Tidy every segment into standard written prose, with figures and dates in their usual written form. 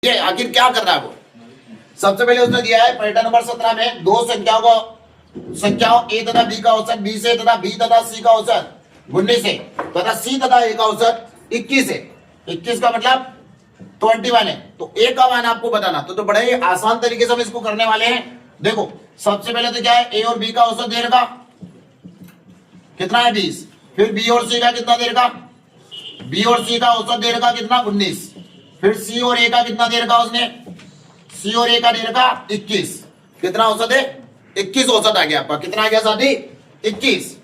ये आखिर क्या कर रहा है वो। सबसे पहले उसने दिया है पैटर्न नंबर 17 में दो संख्याओं ए तथा बी का औसत 20 है तथा बी तथा सी का औसत 19 है तथा सी तथा ए का औसत 21 है। 21 का मतलब 21 है। तो ए का मान आपको बताना तो बड़े ही आसान तरीके से हम इसको करने वाले हैं। देखो सबसे पहले तो क्या है, ए और बी का औसत दे रखा कितना है 20, फिर बी और सी का कितना दे रखा, बी और सी का औसत दे रखा कितना 19, फिर सी और ए का कितना दे रखा उसने, सी और ए का दे रखा 21। कितना औसत है 21 औसत आ गया आपका। कितना आ गया साथी 21।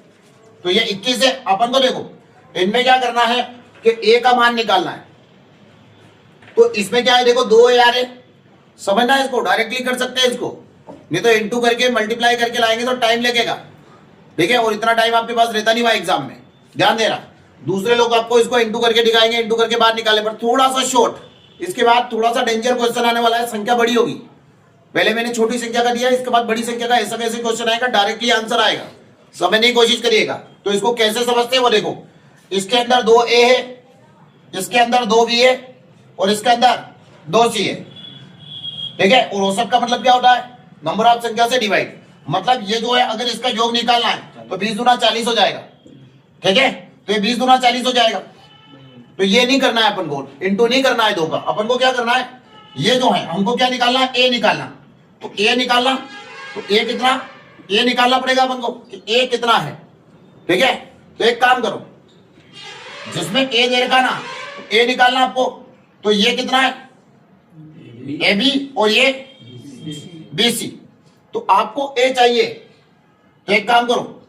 तो ये 21 है। अपन को देखो इनमें क्या करना है कि ए का मान निकालना है। तो इसमें क्या है देखो 2 ए आ रहे, समझना है इसको, डायरेक्टली कर सकते हैं इसको, नहीं तो इनटू करके मल्टीप्लाई करके लाएंगे तो टाइम लगेगा, ठीक है। और इतना टाइम आपके पास रहता नहीं हुआ एग्जाम में, ध्यान देना। दूसरे लोग आपको इसको इंटू करके दिखाएंगे, इंटू करके बाहर निकाले, पर थोड़ा सा शॉर्ट। इसके बाद थोड़ा सा डेंजर क्वेश्चन आने वाला है, संख्या बड़ी होगी। पहले मैंने छोटी संख्या का दिया, इसके बाद बड़ी संख्या का ऐसा कैसे क्वेश्चन आएगा, डायरेक्टली आंसर आएगा, समझने की कोशिश करिएगा। तो इसको कैसे समझते हैं वो देखो, इसके अंदर 2 ए है, इसके अंदर 2 बी है और इसके अंदर 2 सी है, ठीक है। और औसत का मतलब क्या होता है, नंबर ऑफ संख्या से डिवाइड। मतलब ये जो है अगर इसका योग निकालना है तो 20 गुना 40 हो जाएगा, ठीक है। तो ये 20 गुना 40 हो जाएगा। तो ये नहीं करना है अपन को, इंटू नहीं करना है 2 का। अपन को क्या करना है, ये जो है हमको क्या निकालना है, ए निकालना। तो ए निकालना, तो ए कितना, ए निकालना पड़ेगा अपन को कि ए कितना है, ठीक है। तो एक काम करो, जिसमें ए दे रखा ना, ए निकालना आपको। तो ये कितना है ए बी और ये बी सी। तो आपको ए चाहिए, तो एक काम करो,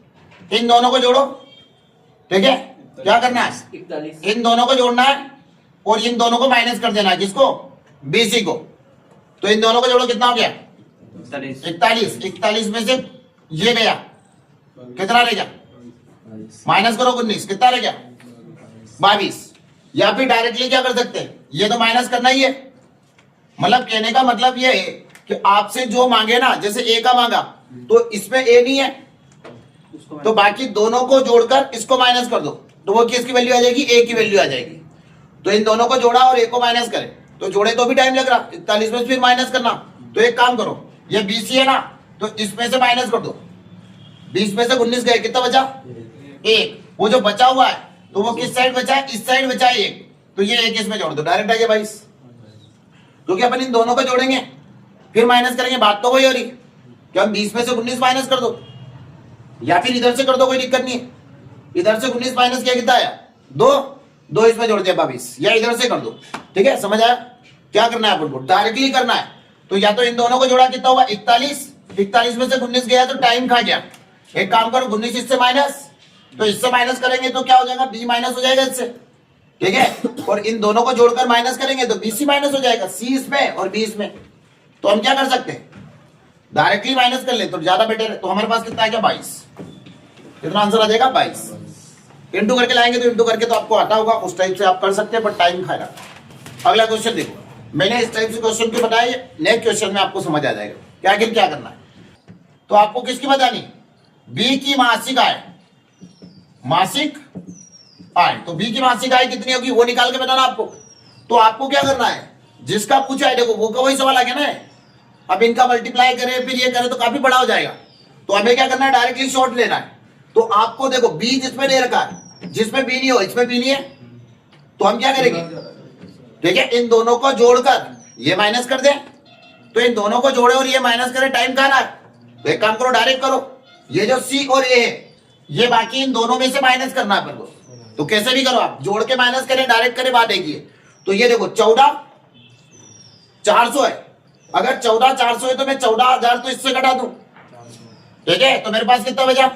इन दोनों को जोड़ो, ठीक है। क्या करना है, इन दोनों को जोड़ना है और इन दोनों को माइनस कर देना है, किसको, बीसी को। तो इन दोनों को जोड़ो, कितना हो गया 41। 41 में से ये गया, कितना रह गया, माइनस करो 19, कितना रह गया 22। या फिर डायरेक्टली क्या कर सकते हैं, ये तो माइनस करना ही है। मतलब कहने का मतलब ये है कि आपसे जो मांगे ना, जैसे ए का मांगा तो इसमें ए नहीं है, तो बाकी दोनों को जोड़कर इसको माइनस कर दो, तो वो किसकी वैल्यू आ जाएगी, ए की वैल्यू आ जाएगी। तो इन दोनों को जोड़ा और ए को माइनस करे, तो जोड़े तो भी टाइम लग रहा, 41 में फिर माइनस करना। तो एक काम करो, ये 20 है ना, तो इसमें से माइनस कर दो, 20 में से 19 गए, कितना बचा 1। वो जो बचा हुआ है तो वो किस साइड बचा है, इस साइड बचा है 1, तो ये 1 इसमें जोड़ दो, डायरेक्ट आ गया 22। क्योंकि अपन इन दोनों को जोड़ेंगे फिर माइनस करेंगे, बात तो वही हो रही कि हम 20 में से 19 माइनस कर दो, या फिर इधर से कर दो, कोई दिक्कत नहीं है। इधर से 19 माइनस किया कितना आया 2 इसमें जोड़ दिया 22, या इधर से कर दो, ठीक है। समझ आया क्या करना है अपन को, डायरेक्टली करना है। तो या तो इन दोनों को जोड़ा कितना हुआ 41 में से 19 गया तो टाइम खा गया। एक काम करो 19 इससे माइनस, तो इससे माइनस करेंगे तो क्या हो जाएगा, बी माइनस हो जाएगा इससे, ठीक है। और इन दोनों को जोड़कर माइनस करेंगे तो बी सी माइनस हो जाएगा, सी इसमें और बी इसमें। तो हम क्या कर सकते हैं, डायरेक्टली माइनस कर ले तो ज्यादा बेटर है। तो हमारे पास कितना आ गया 22, कितना आंसर आ जाएगा 22। इंटू करके लाएंगे तो इंटू करके तो आपको आता होगा, उस टाइप से आप कर सकते हैं, पर टाइम खाएगा। अगला क्वेश्चन देखो, मैंने इस टाइप से क्वेश्चन क्यों बताया, नेक्स्ट क्वेश्चन में आपको समझ आ जाएगा क्या आखिर क्या करना है। तो आपको किसकी बतानी, बी की मासिक आय, मासिक आय। तो बी की मासिक आय कितनी होगी वो निकाल के बताना आपको। तो आपको क्या करना है, जिसका पूछा है देखो वो का वही सवाल आ गया ना। अब इनका मल्टीप्लाई करें फिर ये करें तो काफी बड़ा हो जाएगा। तो हमें क्या करना है, डायरेक्टली शॉर्ट लेना है। तो आपको देखो बी जिसमें दे रखा है, जिसमें बी नहीं हो इसमें बी नहीं है, तो हम क्या करेंगे, ठीक है, इन दोनों को जोड़कर ये माइनस कर दे। तो इन दोनों को जोड़े और ये माइनस करे, टाइम कहाँ रहा है। तो एक काम करो, डायरेक्ट करो, ये जो सी और ए है ये बाकी इन दोनों में से माइनस करना है अपन को। तो कैसे भी करो आप, जोड़ के माइनस करें, डायरेक्ट करें, बात एक ही है। तो ये देखो 14,400 है, अगर 14,400 है तो मैं 14,000 तो इससे घटा दूं, ठीक है। तो मेरे पास कितना बचा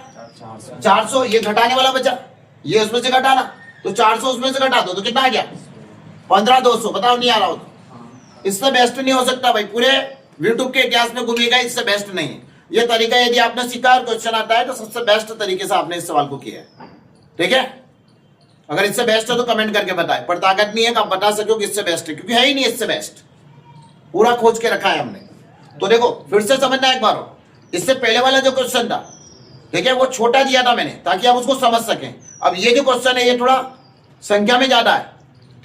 400, ये घटाने वाला बचा, ये उसमें से घटाना, तो 400 उसमें से घटा दो तो कितना आ गया 15,200। बताओ नहीं आ रहा हो तो, इससे बेस्ट नहीं हो सकता भाई, पूरे यूट्यूब के इतिहास में घूमिएगा, इससे बेस्ट नहीं है ये तरीका। यदि आपने सीखा और क्वेश्चन आता है तो सबसे बेस्ट तरीके से आपने इस सवाल को किया है, ठीक है। अगर इससे बेस्ट है तो कमेंट करके बताएं, पर ताकत नहीं है कि आप बता सको कि इससे बेस्ट है, क्योंकि है ही नहीं इससे बेस्ट, पूरा खोज के रखा है हमने। तो देखो फिर से समझना एक बार, इससे पहले वाला जो क्वेश्चन था, ठीक है, वो छोटा दिया था मैंने ताकि आप उसको समझ सकें। अब ये जो क्वेश्चन है ये थोड़ा संख्या में ज्यादा है,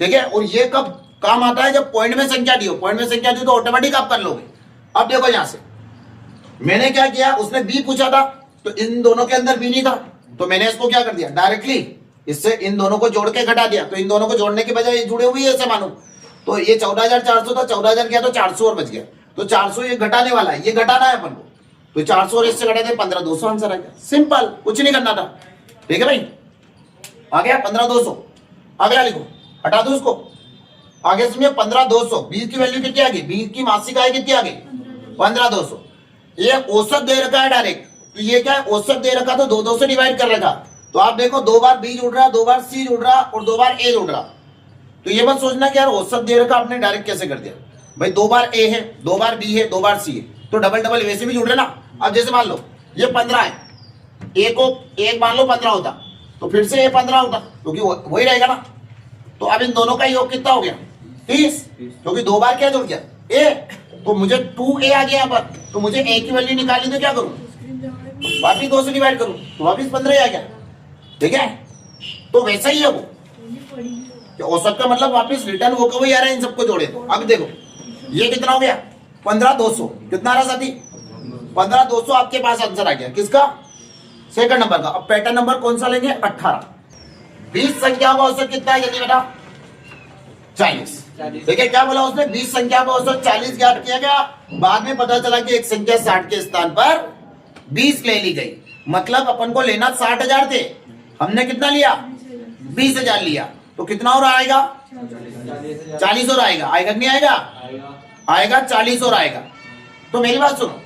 ठीक है, और ये कब काम आता है जब पॉइंट में संख्या दी हो। पॉइंट में संख्या दी तो ऑटोमेटिक आप कर लोगे। अब देखो यहां से मैंने क्या किया, उसने बी पूछा था तो इन दोनों के अंदर बी नहीं था, तो मैंने इसको क्या कर दिया, डायरेक्टली इससे इन दोनों को जोड़ के घटा दिया। तो इन दोनों को जोड़ने के बजाय ये जुड़े हुए ऐसे मानो, तो ये 14,400 था, 14,000 किया तो 400 और बच गया। तो 400 ये घटाने वाला है, ये घटाना है अपन को, तो 400 और इससे घटाते 15,200 आंसर आ गया। सिंपल, कुछ नहीं करना था। ठीक है भाई, आ गया 15,200। आगे लिखो, हटा दो उसको, आगे समझे 15,200। बी की वैल्यू कितनी आ गई, बी की मासिक आय कितनी आ गई 15,200। ये औसत दे रखा है डायरेक्ट, तो ये क्या है, औसत दे रखा तो 2 से डिवाइड कर रखा। तो आप देखो 2 बार बी जुड़ रहा, 2 बार सी जुड़ रहा और 2 बार ए जुड़ रहा। तो ये मत सोचना कि यार औसत दे रखा आपने डायरेक्ट कैसे कर दिया। भाई 2 बार ए है, 2 बार बी है, 2 बार सी है, तो डबल डबल वैसे भी जुड़ रहे ना। अब जैसे मान लो ये 15 है, ए को एक मान लो 15 होता तो फिर से ये 15 होता, क्योंकि वही रहेगा ना। तो अब इन दोनों का योग कितना हो गया 30, क्योंकि 2 बार क्या जुड़ गया ए, तो मुझे 2a आ गया यहाँ पर। तो मुझे a की वैल्यू निकालनी तो क्या करूं, वापिस 2 से डिवाइड करूं, तो वापिस 15 आ गया। ठीक है, तो वैसा ही है वो, औसत का मतलब वापिस रिटर्न वो कभी आ रहा है, इन सबको जोड़े। तो अब देखो ये कितना हो गया 15,200, कितना आ रहा साथी 15,200 आपके पास आंसर आ गया। किसका, सेकंड नंबर का। अब पैटर्न नंबर कौन सा लेंगे 18। 20 संख्या का औसत कितना है जल्दी बेटा 40। देखिए क्या बोला उसने, 20 संख्या का औसत 40 ज्ञात किया गया। बाद में पता चला कि एक संख्या 60 के स्थान पर 20 ले ली गई। मतलब अपन को लेना 60,000 थे, हमने कितना लिया 20,000 लिया, तो कितना और आएगा 40 और आएगा। आएगा नहीं आएगा, आएगा 40 और आएगा। तो मेरी बात सुनो,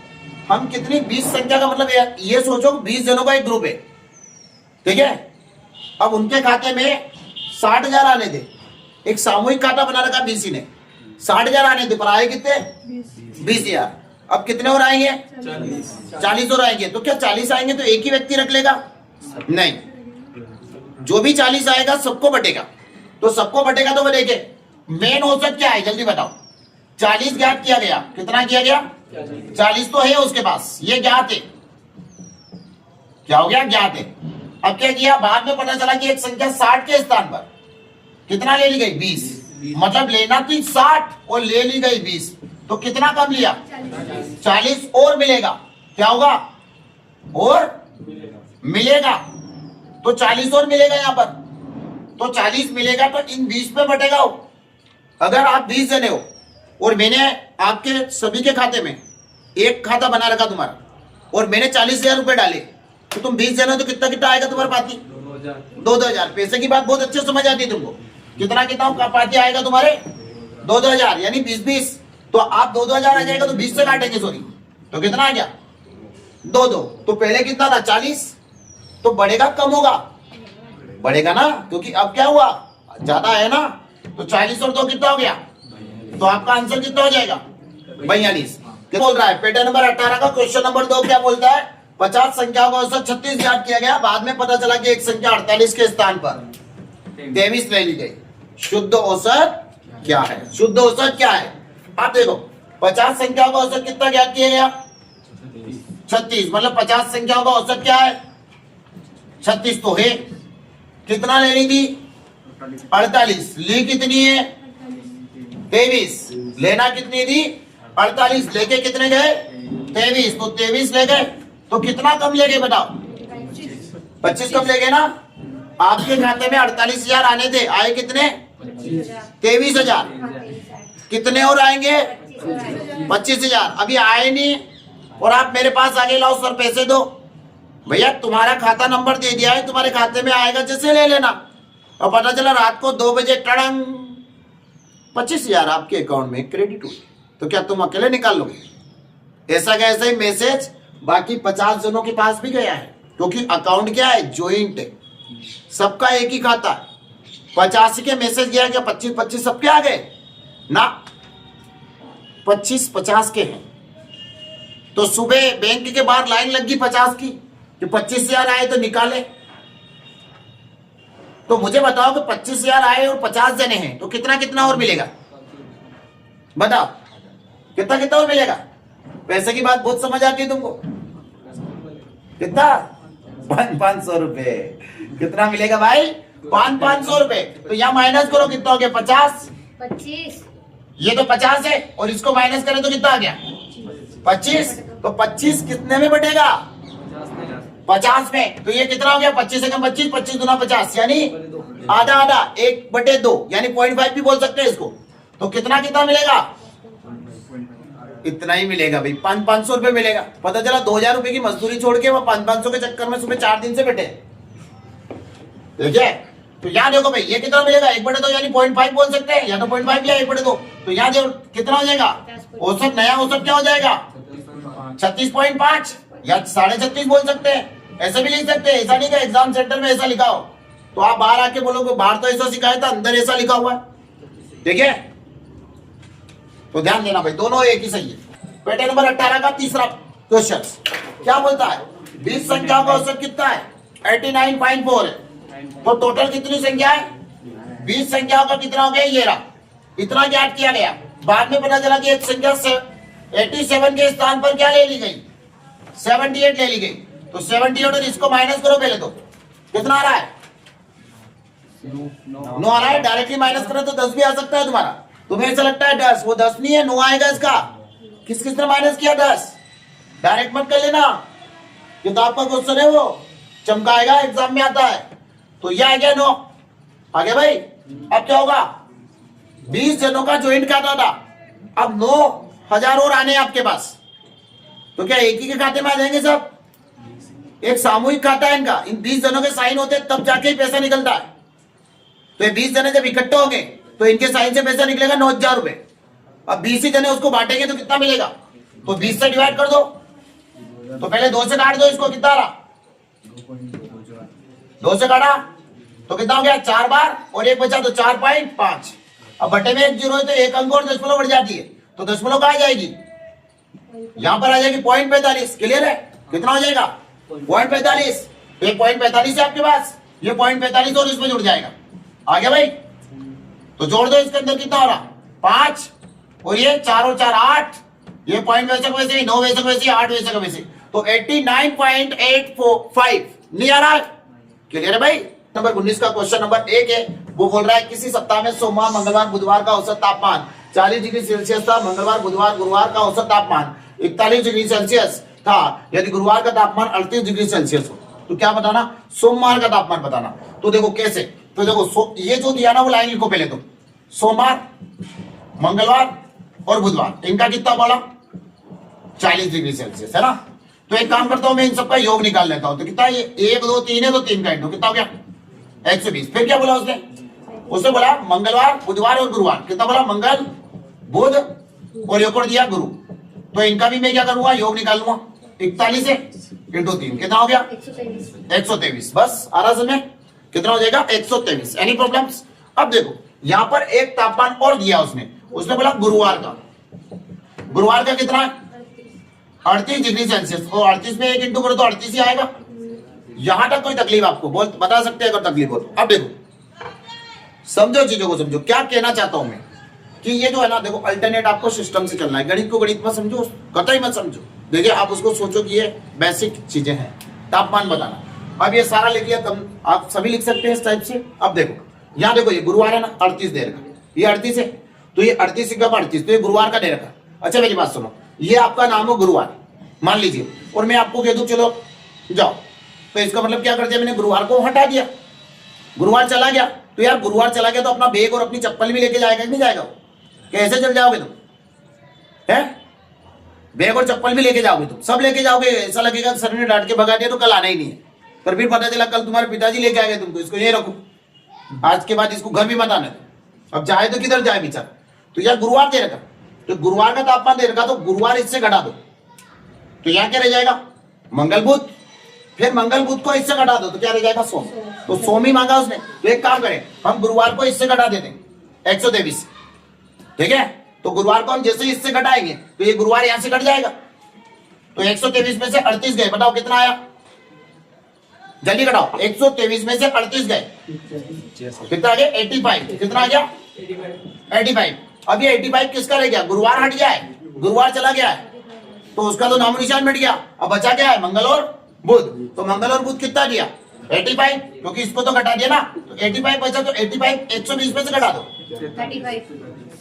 हम कितनी 20 संख्या का मतलब ये सोचो 20 जनों का एक ग्रुप है। ठीक है, अब उनके खाते में 60,000 आने थे, एक सामूहिक खाता बना रखा बीसी ने, 60,000 आने थे पर आए कितने 20,000। अब कितने और आएंगे 40 और आएंगे। तो क्या 40 आएंगे तो एक ही व्यक्ति रख लेगा, नहीं, जो भी 40 आएगा सबको बटेगा। तो सबको बटेगा तो बटेगे। मेन औसत क्या है जल्दी बताओ, 40 ज्ञात किया गया, कितना किया गया 40 तो है उसके पास, ये ज्ञात है, क्या हो गया ज्ञात है। अब क्या किया, बाद में पता चला कि एक संख्या 60 के स्थान पर कितना ले ली गई 20, मतलब लेना थी 60 और ले ली गई 20, तो कितना कम लिया 40 और मिलेगा। क्या होगा और मिलेगा, तो 40 और मिलेगा यहां पर, तो 40 मिलेगा तो इन 20 पे बटेगा। अगर आप 20 जने हो और मैंने आपके सभी के खाते में एक खाता बना रखा तुम्हारा और मैंने 40,000 रुपए डाले, तो तुम 20 जने हो तो कितना कितना आएगा तुम्हारे पाती 2,000। पैसे की बात बहुत अच्छे समझ आती है तुमको, कितना कितना पाती आएगा तुम्हारे 2,000, यानी 20-20। तो आप 2,000 आ जाएगा तो 20 से काटेंगे, सॉरी, तो कितना आ गया 2-2। तो पहले कितना था 40, तो बढ़ेगा कम होगा, बढ़ेगा ना, क्योंकि अब क्या हुआ ज्यादा है ना। तो 40 और 2 कितना हो गया, तो आपका आंसर कितना हो जाएगा 42। क्या बोल रहा है पैटर्न नंबर 18 का क्वेश्चन नंबर 2 क्या बोलता है, 50 संख्याओं का औसत 36 ज्ञात किया गया। बाद में पता चला कि एक संख्या 48 के स्थान पर 23 ले ली गई। शुद्ध औसत क्या है, शुद्ध औसत क्या है। आप देखो 50 संख्याओं का औसत कितना ज्ञात किया गया 36, मतलब 50 संख्याओं का औसत क्या है 36 तो है। कितना लेनी थी 48, ली कितनी है 23, लेना कितनी थी 48, लेके कितने गए 23, तो 23 ले गए, तो कितना कम ले गए बताओ 25 कम ले गए ना। आपके खाते में 48,000 आने थे, आए कितने 23,000, कितने और आएंगे 25,000। अभी आए नहीं और आप मेरे पास आगे लाओ सर पैसे दो, भैया तुम्हारा खाता नंबर दे दिया है, तुम्हारे खाते में आएगा जैसे ले लेना। और पता चला रात को 2 बजे टड़ंग 25,000 आपके अकाउंट में क्रेडिट हुई, तो क्या तुम अकेले निकाल लोगे। ऐसा का ऐसा ही मैसेज बाकी 50 जनों के पास भी गया है, क्योंकि अकाउंट क्या है ज्वाइंट है, सबका एक ही खाता है। 50 के मैसेज गया क्या 25-25 सबके आ गए ना, 25-50 के हैं। तो सुबह बैंक के बाहर लाइन लग गई 50 की कि 25,000 आए तो निकाले। तो मुझे बताओ कि 25,000 आए और 50 जने हैं तो कितना कितना और मिलेगा, बताओ कितना कितना और मिलेगा। पैसे की बात बहुत समझ आती है तुमको, कितना 500 रुपए कितना मिलेगा भाई 500 रुपए। तो यहां माइनस करो कितना हो गया 50, 25। ये तो 50 है और इसको माइनस करें तो कितना आ गया 25। तो 25 कितने में बटेगा 50 में। तो ये कितना हो गया 25 से कम 25, 25 दूना 50 यानी आधा आधा 1/2 यानी 0.5 भी बोल सकते हैं इसको। तो कितना कितना मिलेगा इतना ही मिलेगा भाई 500 रुपए मिलेगा। पता चला 2000 रुपए की मजदूरी छोड़ के वो 500 के चक्कर में सुबह 4 दिन से बैठे। देखिए तो यहाँ देखो भाई ये कितना मिलेगा 1/2 यानी 0.5 बोल सकते हैं या तो 0.5 या 1/2। तो यहाँ देखो कितना हो जाएगा औसत नया औसत क्या हो जाएगा 36.5 या 36.5 बोल सकते हैं। ऐसे भी लिख सकते हैं, ऐसा नहीं कि एग्जाम सेंटर में ऐसा लिखा हो तो आप बाहर आके बोलोगे बाहर तो ऐसा सिखाया था अंदर ऐसा लिखा हुआ है। ठीक है तो ध्यान देना भाई दोनों एक ही सही है। पेटे नंबर 18 का तीसरा क्वेश्चन क्या बोलता है 20 संख्याओं का औसत कितना है 89.4 है। तो टोटल कितनी संख्या है 20 संख्याओं का कितना हो गया ये रहा इतना ज्ञात किया गया। बाद में पता चला कि एक संख्या 87 के स्थान पर क्या ले ली गई 78 ले ली गई। तो 78 और इसको माइनस करो पहले तो कितना आ रहा है 9 आ रहा है। डायरेक्टली माइनस करो तो 10 भी आ सकता है तुम्हारा। तुम्हें ऐसा लगता है 10 वो 10 नहीं है 9 आएगा इसका। किस किसने माइनस किया 10 डायरेक्ट मत कर लेना किताब का क्वेश्चन है वो चमकाएगा एग्जाम में आता है। तो ये आ गया 9 आ गया भाई। अब क्या होगा 20 जनों का ज्वाइंट खाता था अब 9000 और आने आपके पास। तो क्या एक ही के खाते में आ जाएंगे सब एक सामूहिक खाता है इनका। इन 20 जनों के साइन होते तब जाके ही पैसा निकलता है। तो ये 20 जने जब इकट्ठे होंगे तो इनके साइन से पैसा निकलेगा 9000 रुपए। अब 20 ही जने उसको बांटेंगे तो कितना मिलेगा तो 20 से डिवाइड कर दो। तो पहले 2 से काट दो इसको कितना रहा 2 से काटा तो कितना हो गया 4 बार और एक बचा तो 4.5। अब बटे में एक जीरो है तो एक अंक और दशमलव बढ़ जाती है तो दशमलव कहाँ जाएगी यहां पर आ जाएगी 0.45। क्लियर है कितना हो जाएगा 0.45। एक 0.45 है आपके पास ये 0.45 और इसमें जुड़ जाएगा। आ गया भाई तो जोड़ दो इसके अंदर कितना हो रहा 5 और ये 4 और 4 8 ये पॉइंट वैसे को वैसे 9 वैसे को वैसे 8 वैसे को वैसे तो 89.845 नहीं आ रहा है। क्लियर है भाई। नंबर 19 का क्वेश्चन नंबर 1 है वो बोल रहा है किसी सप्ताह में सोमवार मंगलवार बुधवार का औसत तापमान 40 डिग्री सेल्सियस था। मंगलवार बुधवार गुरुवार का औसत तापमान 41 डिग्री सेल्सियस था। यदि गुरुवार का तापमान 38 डिग्री सेल्सियस हो तो क्या बताना सोमवार का तापमान बताना। तो देखो कैसे तो देखो ये जो दिया ना वो लाइन लिखो पहले तो सोमवार मंगलवार और बुधवार इनका कितना बोला 40 डिग्री सेल्सियस है ना। तो एक काम करता हूं मैं इन सबका योग निकाल लेता हूं। तो कितना ये 1 2 3 है तो 3 का इंटू कितना हो गया 120। फिर क्या बोला उसने बोला मंगलवार बुधवार और गुरुवार कितना बोला मंगल बुध और योग दिया गुरु। तो इनका भी मैं क्या करूंगा योग निकालूंगा 41 है इंटू 3 कितना हो गया 123। बस आ रहा समय कितना हो जाएगा 123। Any problems. अब देखो यहां पर एक तापमान और दिया उसने बोला गुरुवार का कितना है 38 डिग्री सेल्सियस और 38 में 1 इंटू करो तो 38 ही आएगा। यहां तक कोई तकलीफ आपको बोल बता सकते हैं अगर तकलीफ हो। अब देखो समझो चीजों को समझो क्या कहना चाहता हूं मैं कि ये जो है ना देखो अल्टरनेट आपको सिस्टम से चलना है। गणित को गणित में समझो कतई मत समझो। देखिए आप उसको सोचो कि ये बेसिक चीजें हैं। तापमान बताना अब ये सारा लिख लिया आप सभी लिख सकते हैं इस टाइप से। अब देखो यहाँ देखो ये गुरुवार है ना 38 दे रखा ये 38 है तो ये 38 का 38 तो ये गुरुवार का दे रखा। अच्छा मेरी बात सुनो ये आपका नाम हो गुरुवार मान लीजिए और मैं आपको कह दूं चलो जाओ तो इसका मतलब क्या कर दिया मैंने गुरुवार को हटा दिया। गुरुवार चला गया तो यार गुरुवार चला गया तो अपना बैग और अपनी चप्पल भी लेके जाएगा कि नहीं जाएगा कैसे चल जाओगे तुम है बैग और चप्पल भी लेके जाओगे तुम सब लेके जाओगे। ऐसा लगेगा सर ने डांट के भगा दिया तो कल आना ही नहीं है। पर फिर पता चला कल तुम्हारे पिताजी लेके आ गए तुमको इसको ये रखो आज के बाद इसको घर भी मत आने दो। अब जाए तो किधर जाए बेचारा। तो यार गुरुवार दे रखा तो गुरुवार का तापमान दे रखा तो गुरुवार इससे घटा दो तो यहाँ क्या रह जाएगा मंगल बुध। फिर मंगल बुध को इससे घटा दो तो क्या रह जाएगा सोम। तो सोम ही मांगा उसने। तो एक काम करें हम गुरुवार को इससे घटा देते 123 ठीक है। तो गुरुवार को हम जैसे इससे घटाएंगे तो ये गुरुवार यहां से घट जाएगा। तो 123 में से 38 गए बताओ कितना आया जल्दी घटाओ 123 में से 38 गए कितना आ गया 85 कितना आ गया 85। अब ये 85 किसका रह गया गुरुवार हट गया है गुरुवार चला गया है तो उसका तो नामो निशान मिट गया। अब बचा क्या है मंगल और बुध। तो मंगल और बुध कितना दिया 85, क्योंकि इसको तो घटा दिया ना, तो 85 बचा, तो 85 120 में से घटा दो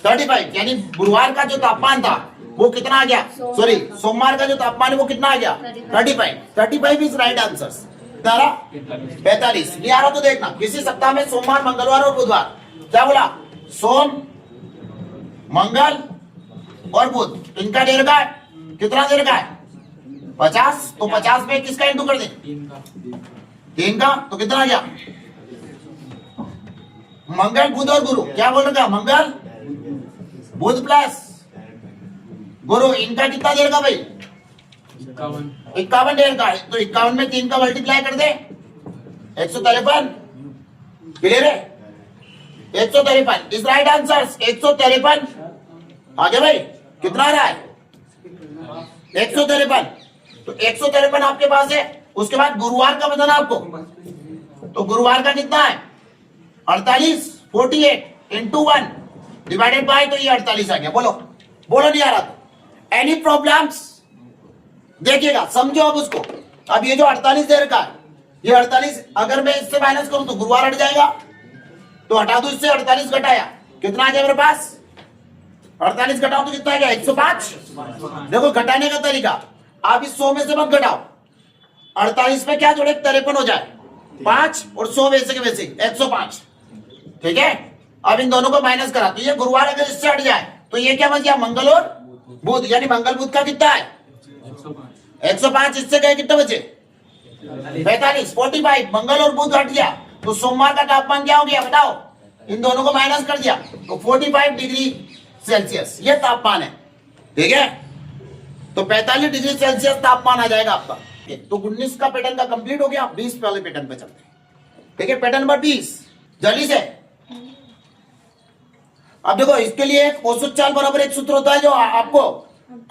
35, यानी गुरुवार का जो तापमान था वो कितना आ गया, सॉरी सोमवार का जो तापमान है वो कितना आ गया 35 इज राइट आंसर। 45 नहीं आ रहा तो देखना, किसी सप्ताह में सोमवार, मंगलवार और बुधवार, क्या बोला, सोम, मंगल और बुध, इनका दे रखा है, कितना दे रखा है 50, तो 50 में किसका इंटू कर दे, 3 का, तो कितना आ गया, मंगल बुध और गुरु, क्या बोल रखा, मंगल बुध प्लस गुरु, इनका कितना दे रखा भाई 51 दे रखा है, तो 51 में 3 का मल्टीप्लाई कर दे 153, क्लियर है, 153 इज राइट आंसर, 153 आगे भाई, कितना आ रहा है 153, तो 153 आपके पास है। उसके बाद गुरुवार का बताना आपको, तो गुरुवार का कितना है 48, 48 इंटू 1 डिवाइडेड बाय, तो ये 48 आ गया। बोलो बोलो, नहीं आ रहा तो एनी प्रॉब्लम्स, देखिएगा समझो अब उसको। अब ये जो 48 दे रखा है, ये 48 अगर मैं इससे माइनस करूं तो गुरुवार हट जाएगा, तो हटा दो इससे, 48 घटाया कितना आ गया मेरे पास, 48 घटाओ तो कितना आ गया 105। देखो घटाने का तरीका, आप इस 100 में से मत घटाओ, 48 में क्या जोड़े 53 हो जाए, 5 और 100 वैसे के वैसे 105, ठीक है। अब इन दोनों को माइनस करा, तो ये गुरुवार अगर इससे हट जाए तो ये क्या बच गया, मंगल और बुध, यानी मंगल बुध का कितना है 105, इससे गए कितने बचे 45, 45 मंगल और बुध हट गया, तो सोमवार का तापमान क्या हो गया बताओ, इन दोनों को माइनस कर दिया तो 45 डिग्री सेल्सियस ये तापमान है, ठीक है। तो 45 डिग्री सेल्सियस तापमान आ जाएगा आपका। तो 19 का पैटर्न का कंप्लीट हो गया, 20 वाले पैटर्न पे चलते हैं, ठीक है। पैटर्न नंबर 20 जल्दी से। अब देखो इसके लिए एक औसत चाल बराबर एक सूत्र होता है जो आपको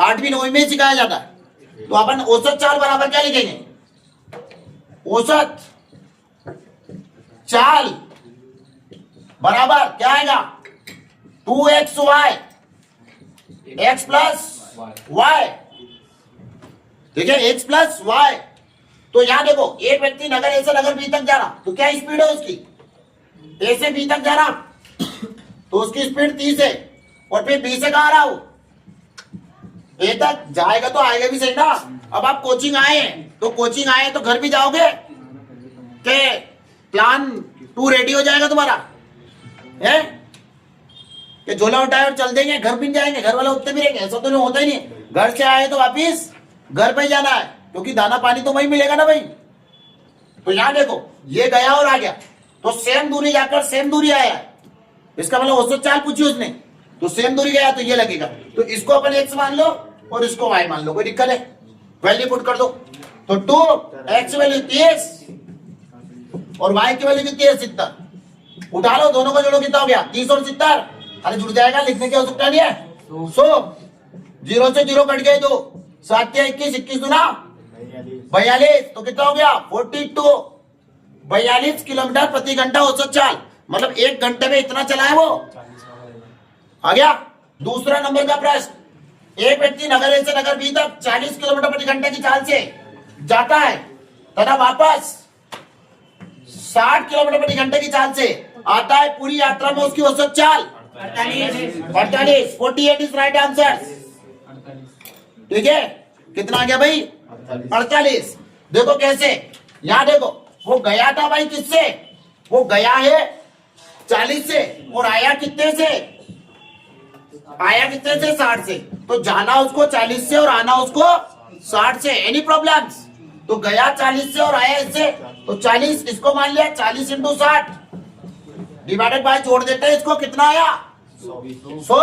8वीं 9वीं में सिखाया जाता है। तो अपन औसत चाल बराबर क्या लिखेंगे, औसत चाल बराबर क्या आएगा 2xy x प्लस y, ठीक है, x प्लस y। तो यहां देखो एक व्यक्ति नगर ए से नगर बी तक जा रहा, तो क्या स्पीड है उसकी, ए से बी तक जा रहा तो उसकी स्पीड 30 है, और फिर बी से कहां रहा हो, ए तक जाएगा तो आएगा भी सही ना। अब आप कोचिंग आए हैं, तो कोचिंग आए हैं तो घर भी जाओगे कि प्लान 2 रेडी हो जाएगा तुम्हारा है कि झोला उठाए और चल देंगे, घर भी जाएंगे, घर वाले उठते भी रहेंगे, ऐसा तो नहीं होता ही नहीं। घर से आए तो वापिस घर पे जाना है, क्योंकि दाना पानी तो वही मिलेगा ना भाई। तो यहां देखो ये गया और आ गया, तो सेम दूरी जाकर सेम दूरी आया है, इसका मतलब औसत चाल पूछी उसने, तो सेम दूरी गया तो ये लगेगा। तो इसको अपन x मान लो और इसको y मान लो, कोई दिक्कत है, वैल्यू पुट कर दो। तो 2x वैल्यू 30 और y की वैल्यू कितनी है 70, उठा लो दोनों को जोड़ो, कितना हो गया 30 और 70, अरे जुड़ जाएगा, लिखने की आवश्यकता नहीं है। 0 से 0 कट गए, 2 7 या 21, 21 दूना 42, तो कितना हो गया 42, 42 किलोमीटर प्रति घंटा औसत चाल, मतलब 1 घंटे में इतना चला है वो, आ गया। दूसरा नंबर का प्रश्न, एक व्यक्ति नगर ए से नगर बी तक 40 किलोमीटर प्रति घंटे की चाल से जाता है तथा वापस 60 किलोमीटर प्रति घंटे की चाल से आता है, पूरी यात्रा में उसकी औसत चाल 48, 48 इज राइट आंसर, ठीक है। कितना आ गया भाई 48। देखो कैसे, यहां देखो वो गया था भाई किससे, वो गया है 40 से और आया कितने से, आया कितने से 60 से, तो जाना उसको 40 से और आना उसको 60 से। एनी प्रॉब्लम्स, तो गया 40 से और आया इससे, तो 40 इसको मान लिया, 40 इंटू 60 डिवाइडेड बाय, जोड़ देते हैं इसको, कितना आया 100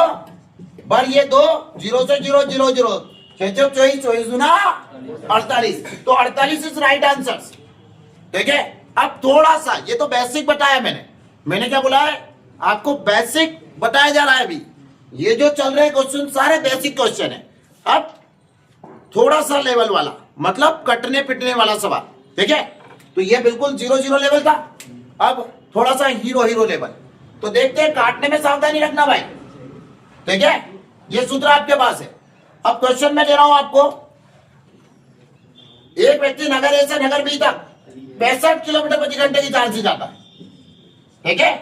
पर ये 2 0 से 0 0 0 24 24 गुना 48, तो 48 इज राइट आंसर, ठीक है। अब थोड़ा सा, ये तो बेसिक बताया मैंने क्या बोला है आपको, बेसिक बताया जा रहा है अभी, ये जो चल रहे क्वेश्चन सारे बेसिक क्वेश्चन है। अब थोड़ा सा लेवल वाला, मतलब कटने पिटने वाला सवाल, ठीक है। तो ये बिल्कुल 0 0 लेवल था, अब थोड़ा सा हीरो लेवल। तो देखते हैं, काटने में सावधानी रखना भाई, ठीक है। ये सूत्र आपके पास है। अब क्वेश्चन में दे रहा हूं आपको, एक व्यक्ति नगर ए से नगर बी तक 65 किलोमीटर प्रति घंटे की चाल से जाता है, ठीक है।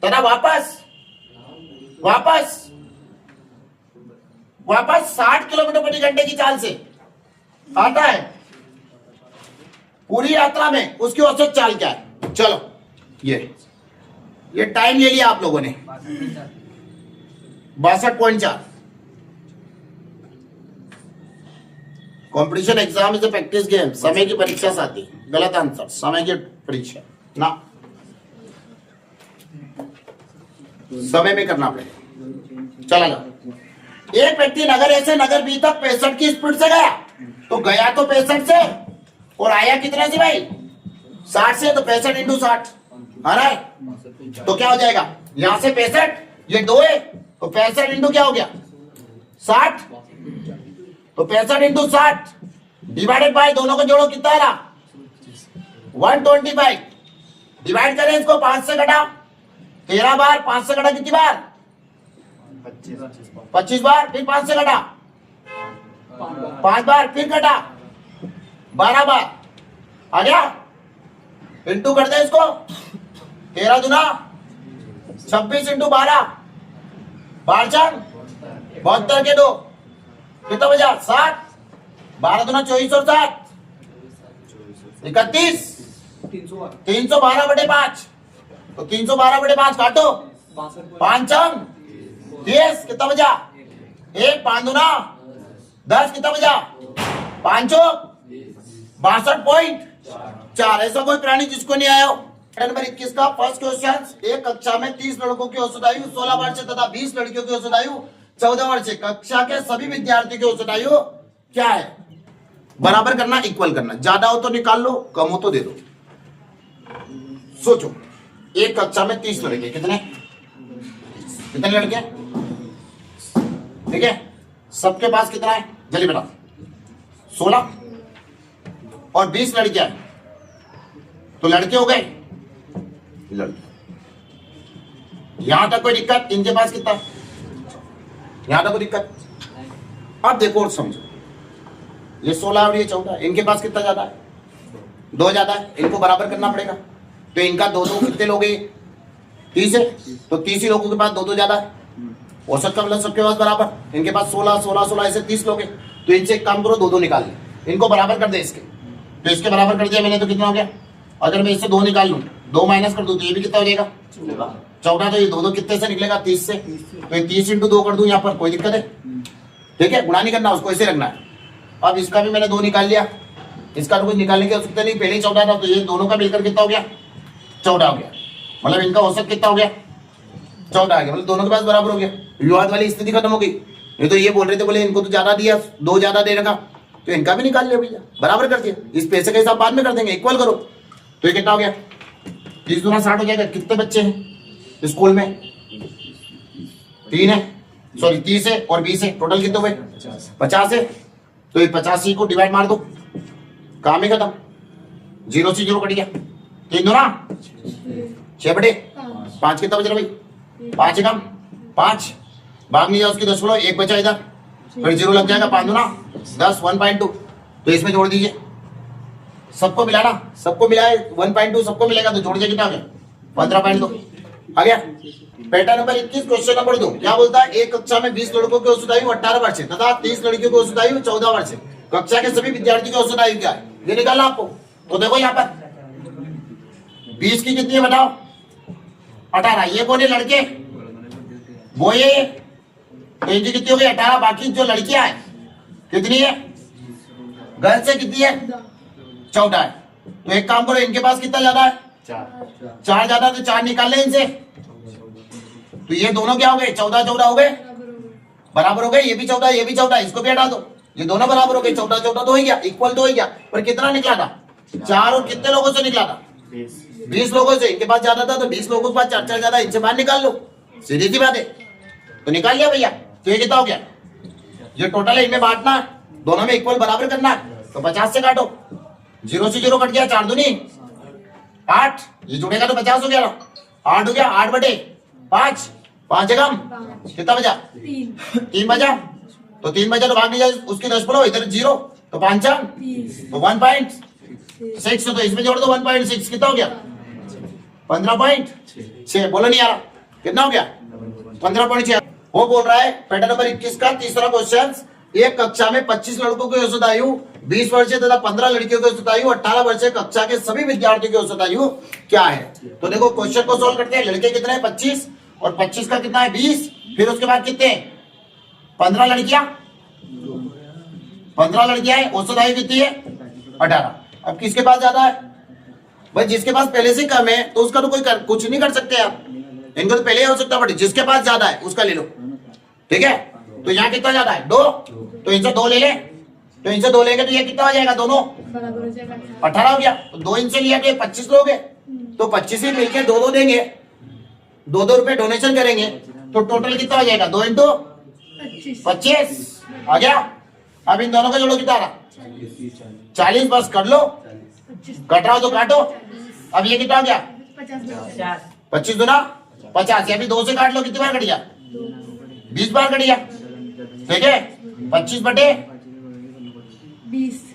तथा वापस 60 किलोमीटर प्रति घंटे की चाल से आता है। पूरी यात्रा में उसकी औसत चाल क्या है? चलो ये टाइम ले लिया आप लोगों ने 62.4। Competition exam is a practice game. समय की परीक्षा साथी, गलत आंसर। समय की परीक्षा ना, समय में करना पड़ेगा। चला जाओ। एक व्यक्ति नगर बी तक 65 की स्पीड से गया, तो गया तो 65 से और आया कितने से भाई? 60 से। तो 65 इंटू 60 आ रहा है, तो क्या हो जाएगा? यहां से 65, ये 2 है, तो 65 इंटू क्या हो गया? 60। तो 65 इंटू 60 डिवाइडेड बाय, दोनों को जोड़ो, कितना आ रहा? 125। डिवाइड करें इसको 5 से घटा, 13 बार। 5 से घटा कितनी बार? 25 बार। फिर 5 से घटा 5 बार, फिर घटा 12 बार। आ गया? इंटू कर दे इसको, 13 दूना 26 इंटू 12, 72 के 2, कितना बजा? 7। 12 दूना 24 और 7 31। 312/5। तो 312/5 काटो, 5 10, कितना बजा? 1। 5 दूना 10, कितना बजा? 5 62.4। ऐसा कोई प्राणी जिसको नहीं आया हो। नंबर 21 का फर्स्ट क्वेश्चन। एक कक्षा में 30 लड़कों की औसत आयु 16 वर्ष तथा 20 लड़कियों की औसत आयु 14 वर्ष। कक्षा के सभी विद्यार्थियों की औसत आयु क्या है? बराबर करना, इक्वल करना। ज्यादा हो तो निकाल लो, कम हो तो दे दो। सोचो, एक कक्षा में 30 लड़के, कितने लड़के? ठीक है, सबके पास कितना है? जल्दी बेटा। 16 और 20 लड़कियां हैं, तो लड़के हो गए लड़के। यहां तक कोई दिक्कत? इनके पास कितना? यहां तक कोई दिक्कत? अब देखो और समझो, ये 16 और ये 14, इनके पास कितना ज्यादा है? 2 ज्यादा है। इनको बराबर करना पड़ेगा, तो इनका 2 कितने लोग हैं? 30 है, तो 30 ही लोगों के पास 2 ज्यादा है। औसत का मतलब सबके पास बराबर। इनके पास 16 16 16 ऐसे 30 लोग हैं, तो इनसे एक काम करो, 2 निकाल ले, इनको बराबर कर दे इसके। तो इसके बराबर कर दिया मैंने, तो कितना हो गया? अगर मैं इससे 2 निकाल लूं, 2 माइनस कर दूं, तो ये भी कितना हो जाएगा? 14। तो ये 2 कितने से निकलेगा? 30 से। तो ये 30 इंटू 2 कर दूं यहाँ पर, कोई दिक्कत है? ठीक है, गुणा नहीं करना, उसको ऐसे रखना है। अब इसका भी मैंने 2 निकाल लिया, इसका तो कुछ निकालने की आवश्यकता नहीं, पहले ही 14 था, तो ये दोनों का मिलकर कितना हो गया? 14 हो गया। मतलब इनका औसत कितना हो गया? 14 आ गया, मतलब दोनों के पास बराबर हो गया। विवाद वाली स्थिति खत्म हो गई। ये तो ये बोल रहे थे, बोले इनको तो ज्यादा दिया, 2 ज्यादा दे रखा, तो इनका भी निकाल लिया भैया, बराबर कर दिया। इस पैसे का हिसाब बाद में कर देंगे, इक्वल करो। तो ये कितना हो गया? 30 दूना 60 हो जाएगा। कितने बच्चे हैं स्कूल में? 3 है, सॉरी 30 है और 20 है, टोटल कितने हुए? 50 है। तो ये 85 को डिवाइड मार दो, काम ही खत्म। 0 से 0 कट गया। 3 दूना 6/5, कितना बच रहा भाई? 5 कम 5, भाग नहीं जाओ उसकी 10 बोलो, 1 बचा इधर, फिर 0 लग जाएगा। 5 दूना 10, 1.2। तो इसमें जोड़ दीजिए, सबको मिलाना, सबको मिलाए 1.2 सबको मिलेगा, तो जोड़ दिया, कितना आ गया? 15.2 आ गया। पैटर्न नंबर 21 क्वेश्चन नंबर 2 क्या बोलता है? एक कक्षा में 20 लड़कों की औसत आयु 18 वर्ष है तथा 30 लड़कियों की औसत आयु 14 वर्ष है। कक्षा के सभी विद्यार्थियों की औसत आयु क्या है? ये निकालना आपको। तो देखो यहाँ पर 20 की कितनी है बताओ? 18। ये कौन है? लड़के, वो ये, तो इनकी कितनी हो गई? 18। बाकी जो लड़कियां हैं कितनी है? गर्ल्स से कितनी है? 14 है। तो एक काम करो, इनके पास कितना ज्यादा है? 4 ज्यादा, तो 4 निकाल ले इनसे। तो ये दोनों क्या हो गए? 14 14 हो गए, बराबर हो गए। ये भी 14, ये भी 14, इसको भी हटा दो, ये दोनों बराबर हो गए। 14 14 तो हो गया, इक्वल तो हो गया। पर कितना निकला था? 4। और कितने लोगों से निकला था? 20 लोगों से। इनके पास ज्यादा था, तो 20 लोगों के पास 4 ज्यादा, इनसे बाहर निकाल लो, सीधी सी बात है। तो निकाल लिया भैया। तो ये कितना हो गया? ये टोटल है, इनमें बांटना है, दोनों में इक्वल बराबर करना है। तो 50 से काटो, 0 से 0 कट गया, 4 दूनी 8, ये जुड़ेगा तो 50 हो गया ना। 8 हो गया, 8/5, 5 कम, कितना बचा? 3 बचा। तो 3 बचा तो भाग नहीं जाए उसकी 10 बोलो, इधर 0, तो 5 तो 1.2 6, तो इसमें जोड़ दो 1.6, कितना हो गया 15.6। बोलो नहीं आ रहा, कितना हो गया 15.6। वो बोल रहा है पैटर्न नंबर 21 का तीसरा क्वेश्चन, एक कक्षा में 25 लड़कों की औसत आयु 20 वर्ष तथा 15 लड़कियों की औसत आयु 18 वर्ष कक्षा के सभी विद्यार्थियों की औसत आयु क्या है। तो देखो क्वेश्चन को सोल्व करते हैं। लड़के कितने हैं 25 और 25 का कितना है 20, फिर उसके बाद कितने 15 लड़कियां, 15 लड़कियां है, औसत आयु कितनी है 18। अब किसके पास ज्यादा है भाई, जिसके पास पहले से कम है तो उसका तो कोई कुछ नहीं कर सकते आप, इनको तो पहले ही हो सकता है, बट जिसके पास ज्यादा है उसका ले लो, ठीक है। तो यहाँ कितना ज्यादा है 2, तो इनसे 2 ले ले, तो इनसे 2 लेंगे तो ये कितना हो जाएगा, दोनों 18 हो गया। तो 2 इनसे लिया तो 25 लोगे, तो 25 ही मिलके 2-2 देंगे, 2-2 रुपए डोनेशन करेंगे, तो टोटल कितना हो जाएगा 2 × 25 आ गया। अब इन दोनों का जोड़ो कितना रहा 40, बस कर लो, कट रहा हो तो काटो। अब ये कितना हो गया 25 दूना 50, अभी 2 से काट लो, कितनी बार कट गया 20 बार कट गया, ठीक है। 25 बटे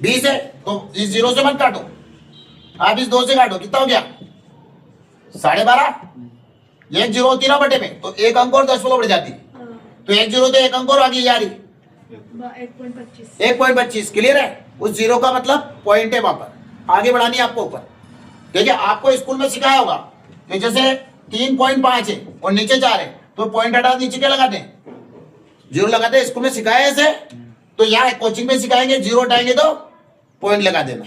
20 है, तो इस 0 से मत काटो, आप इस 2 से काटो, कितना हो गया 12.5। एक 0 होती ना बटे में, तो एक अंक और 10 बढ़ जाती, तो एक 0 तो एक अंक और आगे जा रही 1.25। क्लियर है, उस 0 का मतलब पॉइंट है, वहां पर आगे बढ़ानी है आपको ऊपर, ठीक है। आपको स्कूल में सिखाया होगा कि जैसे 3.5 है और नीचे 4 है, तो पॉइंट हटा नीचे क्या लगाते हैं 0 लगाते हैं, स्कूल में सिखाया ऐसे। तो यहाँ कोचिंग में सिखाएंगे 0 हटाएंगे तो पॉइंट लगा देना।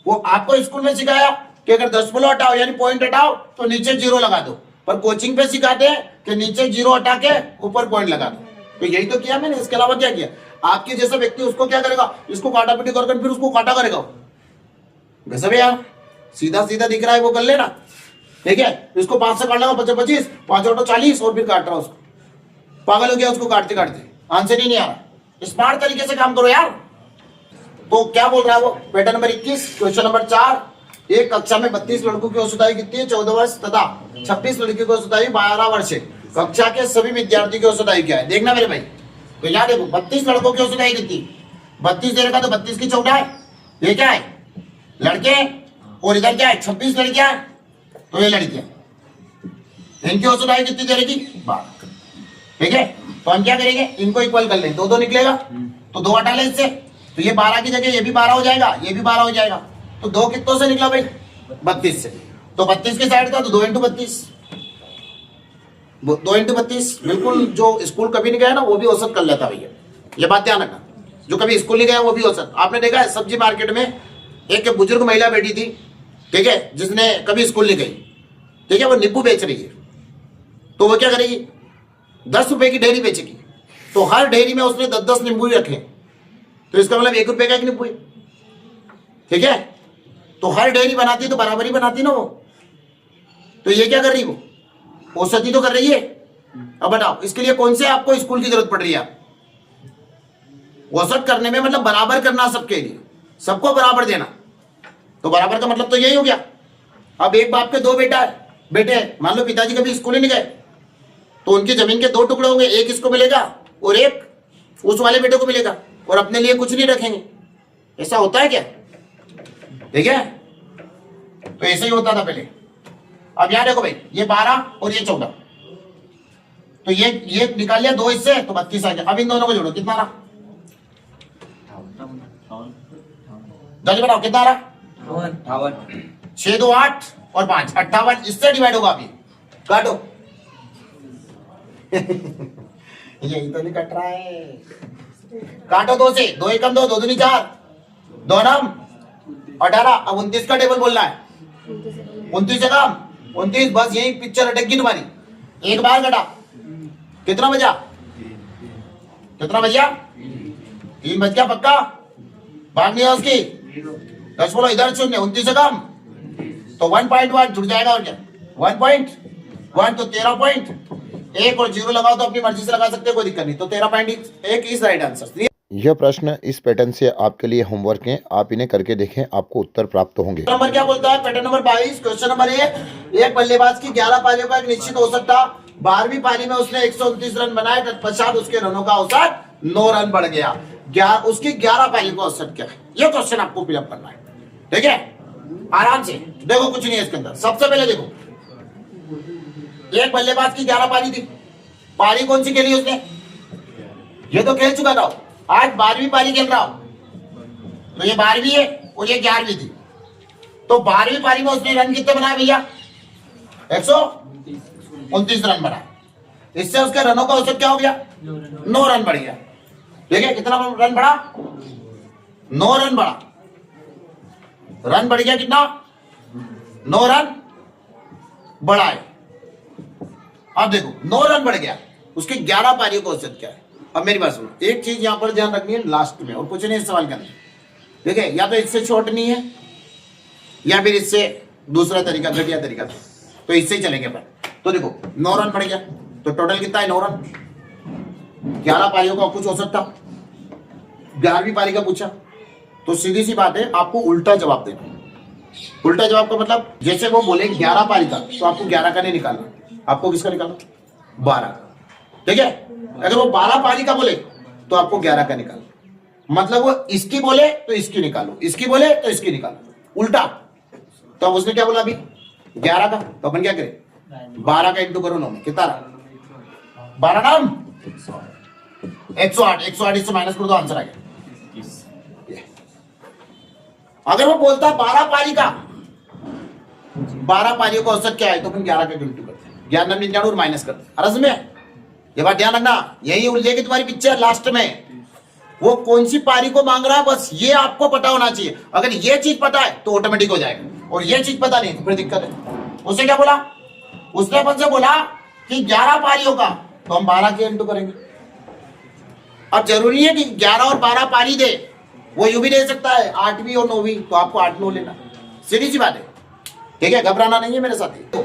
वो आपको स्कूल में सिखाया कि अगर 10 हटाओ यानी पॉइंट हटाओ तो नीचे 0 लगा दो, पर कोचिंग पे सिखाते हैं कि नीचे 0 हटा के ऊपर पॉइंट लगा दो। तो यही तो किया मैंने, इसके अलावा क्या किया। आपके जैसा व्यक्ति उसको क्या करेगा, इसको काटा पीटी करके फिर उसको काटा करेगा, वैसे भी यार सीधा सीधा दिख रहा है वो कर लेना, ठीक है। इसको 5 से काटना 25, 5 और 40 और फिर काट रहा उसको, पागल हो गया उसको काटते काटते, आंसर ही नहीं आ रहा। स्मार्ट तरीके से काम करो यार। तो क्या बोल रहा है वो, पैटर्न नंबर 21 क्वेश्चन नंबर 4, एक कक्षा में 32 लड़कों की औसत आयु कितनी है 14 वर्ष तथा 26 लड़कियों की औसत आयु 12 वर्ष है। कक्षा के सभी विद्यार्थियों की औसत आयु क्या है, देखना मेरे भाई। तो यहाँ देखो 32 लड़कों की औसत आयु कितनी, 32 दे रखा तो 32 की 14 है, ये क्या है लड़के, और इधर क्या है 26 लड़कियां, तो ये लड़कियां, इनकी औसत आयु कितनी दे रखी 12, ठीक है। तो हम क्या करेंगे, इनको इक्वल कर लें, 2-2 निकलेगा, तो 2 हटा ले इससे, तो ये 12 की जगह ये भी 12 हो जाएगा, ये भी 12 हो जाएगा। तो 2 कितनों से निकला भाई 32 से, तो 32 की साइड था तो 2 × 32, 2 × 32। बिल्कुल जो स्कूल कभी नहीं गया ना वो भी औसत कर लेता भैया, ये बात ध्यान रखना। जो कभी स्कूल नहीं गया वो भी औसत। आपने देखा है सब्जी मार्केट में एक बुजुर्ग महिला बैठी थी, ठीक है, जिसने कभी स्कूल नहीं गई, ठीक है, वो नींबू बेच रही है, तो वो क्या करेगी 10 रुपए की डेयरी बेचेगी, तो हर डेयरी में उसने 10-10 नींबू ही रखे, तो इसका मतलब 1 रुपए का एक नींबू है, ठीक है। तो हर डेयरी बनाती तो बराबर ही बनाती ना वो, तो ये क्या कर रही वो औसत ही तो कर रही है। अब बताओ इसके लिए कौन से आपको स्कूल की जरूरत पड़ रही है, औसत करने में मतलब बराबर करना सबके लिए, सबको बराबर देना, तो बराबर का मतलब तो यही हो गया। अब एक बाप के 2 बेटे मान लो पिताजी कभी स्कूल ही नहीं गए, तो उनकी जमीन के 2 टुकड़े होंगे, एक इसको मिलेगा और एक उस वाले बेटे को मिलेगा, और अपने लिए कुछ नहीं रखेंगे। ऐसा होता है क्या, ठीक है, तो ऐसे ही होता था पहले। अब यहां देखो भाई ये 12 और ये 14, तो ये निकाल लिया 2 इससे, तो 32 आ गया। अब इन दोनों को जोड़ो, कितना रहा जल्दी बताओ, कितना रहा 6 2 8 और 5 58, इससे डिवाइड होगा। अभी काटो यही तो नहीं कट रहा है, काटो 2 से, 2 एकम 2, 2 दूनी 4, 2 नम 18। अब 29 का टेबल बोलना है, 29 से कम 29, बस यही पिक्चर अटक तुम्हारी। एक बार कटा, कितना बजा 3 बज गया पक्का, भाग नहीं है उसकी 10 बोलो इधर 0, 29 से कम तो 1.1 जुड़ जाएगा, और क्या 1.1 तो 13.1 और 0 लगाओ तो अपनी मर्जी से लगा सकते हो, कोई दिक्कत नहीं। तो 13.1 इज राइट आंसर। यह प्रश्न इस पैटर्न से आपके लिए होमवर्क है, आप इन्हें करके देखें, आपको उत्तर प्राप्त होंगे। नंबर क्या बोलता है, पैटर्न नंबर 22 क्वेश्चन नंबर 1, एक बल्लेबाज की 11 पारियों का एक निश्चित औसत था, 12वीं पारी में उसने 129 रन बनाए, तत्पश्चात उसके रनों का औसत 9 रन बढ़ गया। उसकी 11 पारियों का औसत क्या है, यह क्वेश्चन आपको फिलअप करना है। ठीक है, आराम से देखो, कुछ नहीं है इसके अंदर। सबसे पहले देखो, एक बल्लेबाज की 11 पारी थी, पारी कौन सी खेली उसने? ये तो खेल चुका था, आज 12वीं पारी खेल रहा हूं, तो ये 12वीं है और ये 11वीं थी, तो 12वीं पारी में उसने रन कितने बनाए भैया? 129 रन बनाए। इससे उसके रनों का औसत क्या हो गया? 9 रन बढ़ गया। ठीक है, कितना रन बढ़ा? 9 रन बढ़ा। रन बढ़ गया कितना? 9 रन बढ़ाए। अब देखो 9 रन बढ़ गया, उसके 11 पारियों का औसत क्या है? अब मेरी बात सुनो, एक चीज यहां पर ध्यान रखनी है लास्ट में, और कुछ नहीं सवाल करना। ठीक है, या तो इससे शॉर्ट नहीं है या फिर इससे दूसरा तरीका, घटिया तरीका, तो इससे ही चलेंगे अपन। तो देखो 9 रन बढ़ गया, तो टोटल कितना है? 9 रन। 11 पारियों का कुछ औसत था, 11वीं पारी का पूछा, तो सीधी सी बात है, आपको उल्टा जवाब देना। उल्टा जवाब का मतलब, जैसे वो बोले 11 पारी का, तो आपको 11 का नहीं निकालना, आपको किसका निकालना? 12 का। ठीक है, अगर वो 12 पारी का बोले तो आपको 11 का निकालना, मतलब वो इसकी बोले तो इसकी निकालो, इसकी बोले तो इसकी निकालो, उल्टा। तो अब उसने क्या बोला अभी? 11 का, तो अपन क्या करें? 12 का इंटू करो 9 में, कितना रहा? 12 नाम 108, 108 इससे माइनस करो तो आंसर आ गया। अगर वो बोलता 12 पारी का, 12 पारियों का औसत क्या है, तो अपन 11 का इंटू करते हैं, 11 99 और माइनस करते हैं। अरज में ये बात ध्यान रखना, यही उलझेगी तुम्हारी पिक्चर लास्ट में। वो कौन सी पारी को मांग रहा है, बस ये आपको पता होना चाहिए। अगर ये चीज पता है तो ऑटोमेटिक हो जाएगा, और ये चीज पता नहीं तो फिर दिक्कत है। उसने क्या बोला? उसने अपन से बोला कि 11 पारियों का, तो हम 12 के इंटू करेंगे। अब जरूरी है कि 11 और 12 पारी दे, वो यूं भी दे सकता है 8वीं और 9वीं, तो आपको 8-9 लेना, सीधी सी बात है। ठीक है, घबराना नहीं है मेरे साथ। तो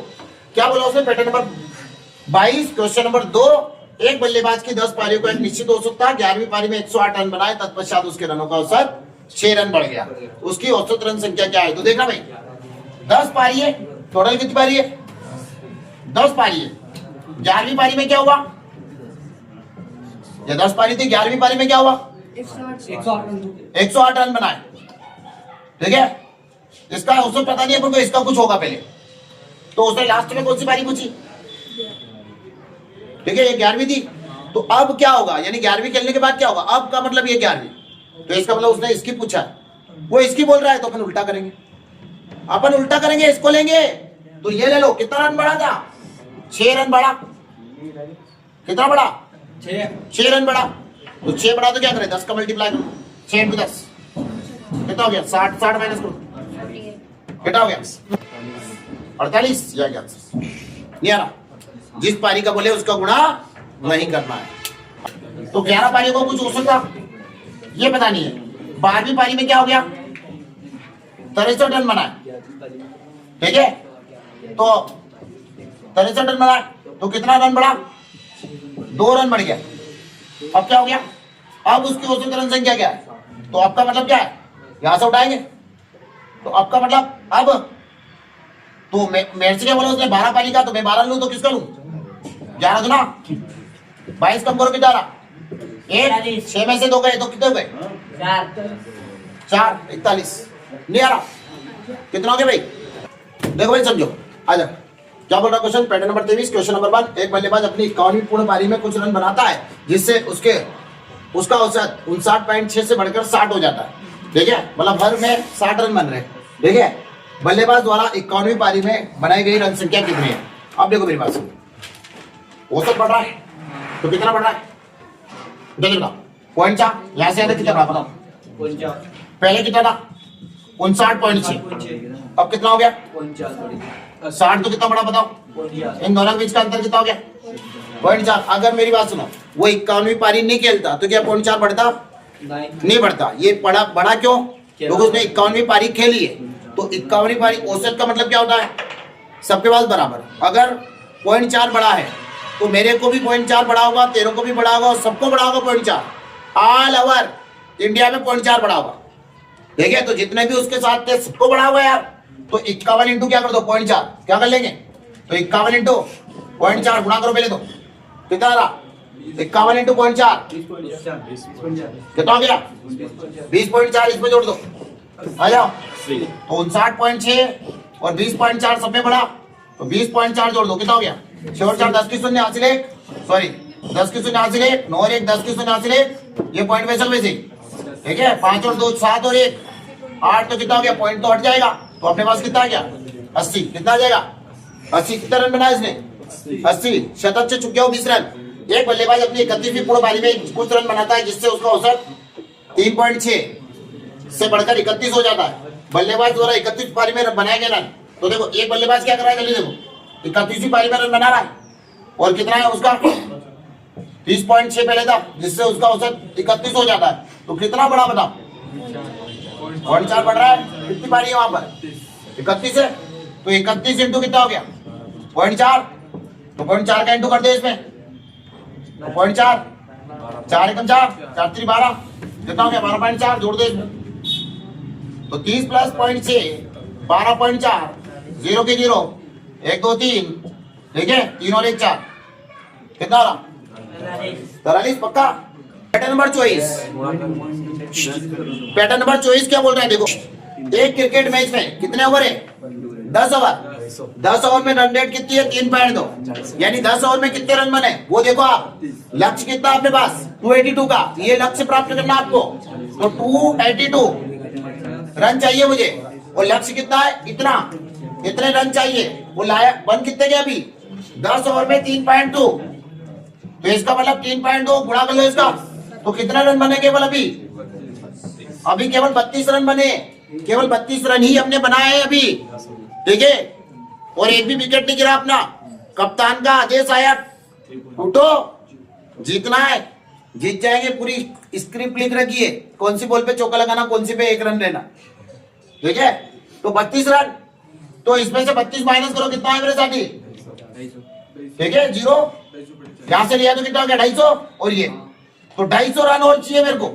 क्या बोला उसने? पैटर्न नंबर 22, क्वेश्चन नंबर 2, एक बल्लेबाज की 10 पारियों का एक निश्चित औसत था, 11वीं पारी में 108 रन बनाए, तत्पश्चात उसके रनों का औसत 6 रन बढ़ गया। उसकी औसत रन संख्या क्या है? तो देखना भाई, 10 पारी है, टोटल कितनी पारी है? 10 पारी है। 11वीं पारी में क्या हुआ? ये 10 पारी थी, 11वीं पारी में क्या हुआ? 108 रन बनाए। ठीक है, इसका औसत पता नहीं है, पर इसका कुछ होगा पहले। तो उसने लास्ट में कौन सी पारी पूछी? ठीक है, ये 11वीं थी, तो अब क्या होगा? यानी 11वीं खेलने के बाद क्या होगा? अब का मतलब ये 11वीं, तो इसका मतलब उसने इसकी पूछा, वो इसकी बोल रहा है, तो अपन उल्टा करेंगे। अपन उल्टा करेंगे, इसको लेंगे, तो ये ले लो, कितना रन बढ़ा था? 6 रन बढ़ा। कितना बढ़ा? 6 रन बढ़ा। तो 6 बढ़ा तो क्या करें? 10 का मल्टीप्लाई करो, 6 × 10 कितना हो गया? 60, 60 माइनस करो, कितना हो गया? 48। या क्या नहीं आ रहा? जिस पारी का बोले उसका गुणा नहीं करना है। तो 11 पारियों को कुछ औसत था, ये पता नहीं है। 12वीं पारी में क्या हो गया? 63 रन बनाए। ठीक है, तो 63 रन बनाए, तो कितना रन बढ़ा? 2 रन बढ़ गया। अब क्या हो गया? अब उसकी औसत रन संख्या क्या है? तो आपका मतलब क्या है? यहां से उठाएंगे, तो आपका मतलब अब, तो मेरे से क्या बोला उसने? 12 पारी का, तो मैं 12 लूं तो किसका लूं? 11 दूना 22 कम करो, कितना रहा? 1, 6 में से 2 गए तो कितने हो गए? 4, 41। नहीं आ रहा? कितना हो गया भाई? देखो भाई, समझो, आजा। क्या बोल रहा question? Pattern number 23, question number 1, एक बल्लेबाज अपनी 51वीं पूर्ण पारी में कुछ रन बनाता है, जिससे उसका औसत 59.6 से बढ़कर 60 हो जाता है। ठीक है, मतलब हर में 60 रन बन रहे हैं। ठीक है, बल्लेबाज द्वारा 51वीं पारी में बनाई गई रन संख्या कितनी है? अब देखो मेरी बात सुनो, औसत बढ़ रहा है, तो कितना बढ़ रहा है? देखो 0.4, यहां से कितना रहा बताओ? पहले कितना था? 59.6। अब कितना हो गया? 60, तो कितना बढ़ा बताओ? इन दोनों के बीच का अंतर कितना हो गया? 0.4। अगर मेरी बात सुनो, वो 51वीं पारी नहीं खेलता तो क्या 0.4 बढ़ता? नहीं बढ़ता। ये बढ़ा क्यों? क्योंकि उसने 51वीं पारी खेली है। तो 51वीं पारी औसत का मतलब क्या होता है? सबके पास बराबर। अगर 0.4 बढ़ा है तो मेरे को भी 0.4 बढ़ा होगा, तेरे को भी बढ़ा होगा, और सबको बढ़ा होगा 0.4। ऑल ओवर इंडिया में 0.4 बढ़ा होगा। ठीक है, तो जितने भी उसके साथ थे सबको बढ़ा हुआ यार। तो 51 इंटू क्या कर दो? 0.4। क्या कर लेंगे? तो 51 इंटू 0.4 गुणा करो पहले, तो कितना रहा? 51 इंटू 0.4 कितना हो गया? 20.4। इसमें जोड़ दो, आ जाओ। तो 59.6 और 20.4 सब में बड़ा, तो 20.4 जोड़ दो, कितना हो गया? 6 और 4 10 की शून्य हासिल 1, सॉरी 10 की शून्य हासिल 1, 9 और 1 10 की शून्य हासिल 1, ये पॉइंट वैसे ठीक है। 5 और 2 7 और 1 8, तो कितना हो गया? पॉइंट तो हट जाएगा, तो अपने पास कितना आ गया? 80। कितना आ जाएगा? 80। कितना रन बनाया इसने? 80। शतक से चुक गया 20 रन। एक बल्लेबाज अपनी 31वीं पूर्ण पारी में कुछ रन बनाता है जिससे उसका औसत 3.6 से बढ़कर 31 हो जाता है। बल्लेबाज द्वारा 31 पारी में बनाए गए रन, तो देखो एक बल्लेबाज क्या कर रहा है, जल्दी देखो, 31वीं पारी में रन बना रहा है और कितना है उसका? 30.6 पहले था जिससे उसका औसत 31 हो जाता है। तो कितना बड़ा बताओ? 0.4 बढ़ रहा है। कितनी पारी है वहां पर? 31 है, तो 31 इंटू कितना हो गया? 0.4, तो 0.4 का इंटू कर दे इसमें, तो 0.4, 4 एकम 4, 4 3 12, कितना हो गया? 12.4 जोड़ दे इसमें, तो 30 प्लस 0.6 12.4, 0 के 0 1 2 3, ठीक है, 3 और 1 4, कितना हो रहा? 43। पक्का? पैटर्न नंबर 24, पैटर्न नंबर 24 क्या बोल रहे हैं? देखो, एक क्रिकेट मैच में कितने ओवर है? 10 ओवर। 10 ओवर में रन रेट कितनी है? 3.2, यानी 10 ओवर में कितने रन बने वो देखो आप। लक्ष्य कितना आपके पास? 282 का, ये लक्ष्य प्राप्त करना आपको, तो 282 रन चाहिए मुझे, और लक्ष्य कितना है? इतना, इतने रन चाहिए। वो लाया बन कितने गया अभी? 10 ओवर में 3.2, तो इसका मतलब 3.2 गुणा कर लो इसका, तो कितना रन बने केवल अभी? अभी केवल 32 रन बने, केवल 32 रन ही हमने बनाए हैं अभी, ठीक है। और एक भी विकेट नहीं गिरा अपना। कप्तान का आदेश आया, उठो, जीतना है, जीत जाएंगे। पूरी स्क्रिप्ट लिख रखी है, कौन सी बॉल पे चौका लगाना, कौन सी पे 1 रन लेना, ठीक है। तो 32 रन, तो इसमें से 32 माइनस करो, कितना है मेरे साथी? ठीक है, 0 यहां से लिया तो कितना हो गया? 250, और ये तो 250 रन और चाहिए मेरे को,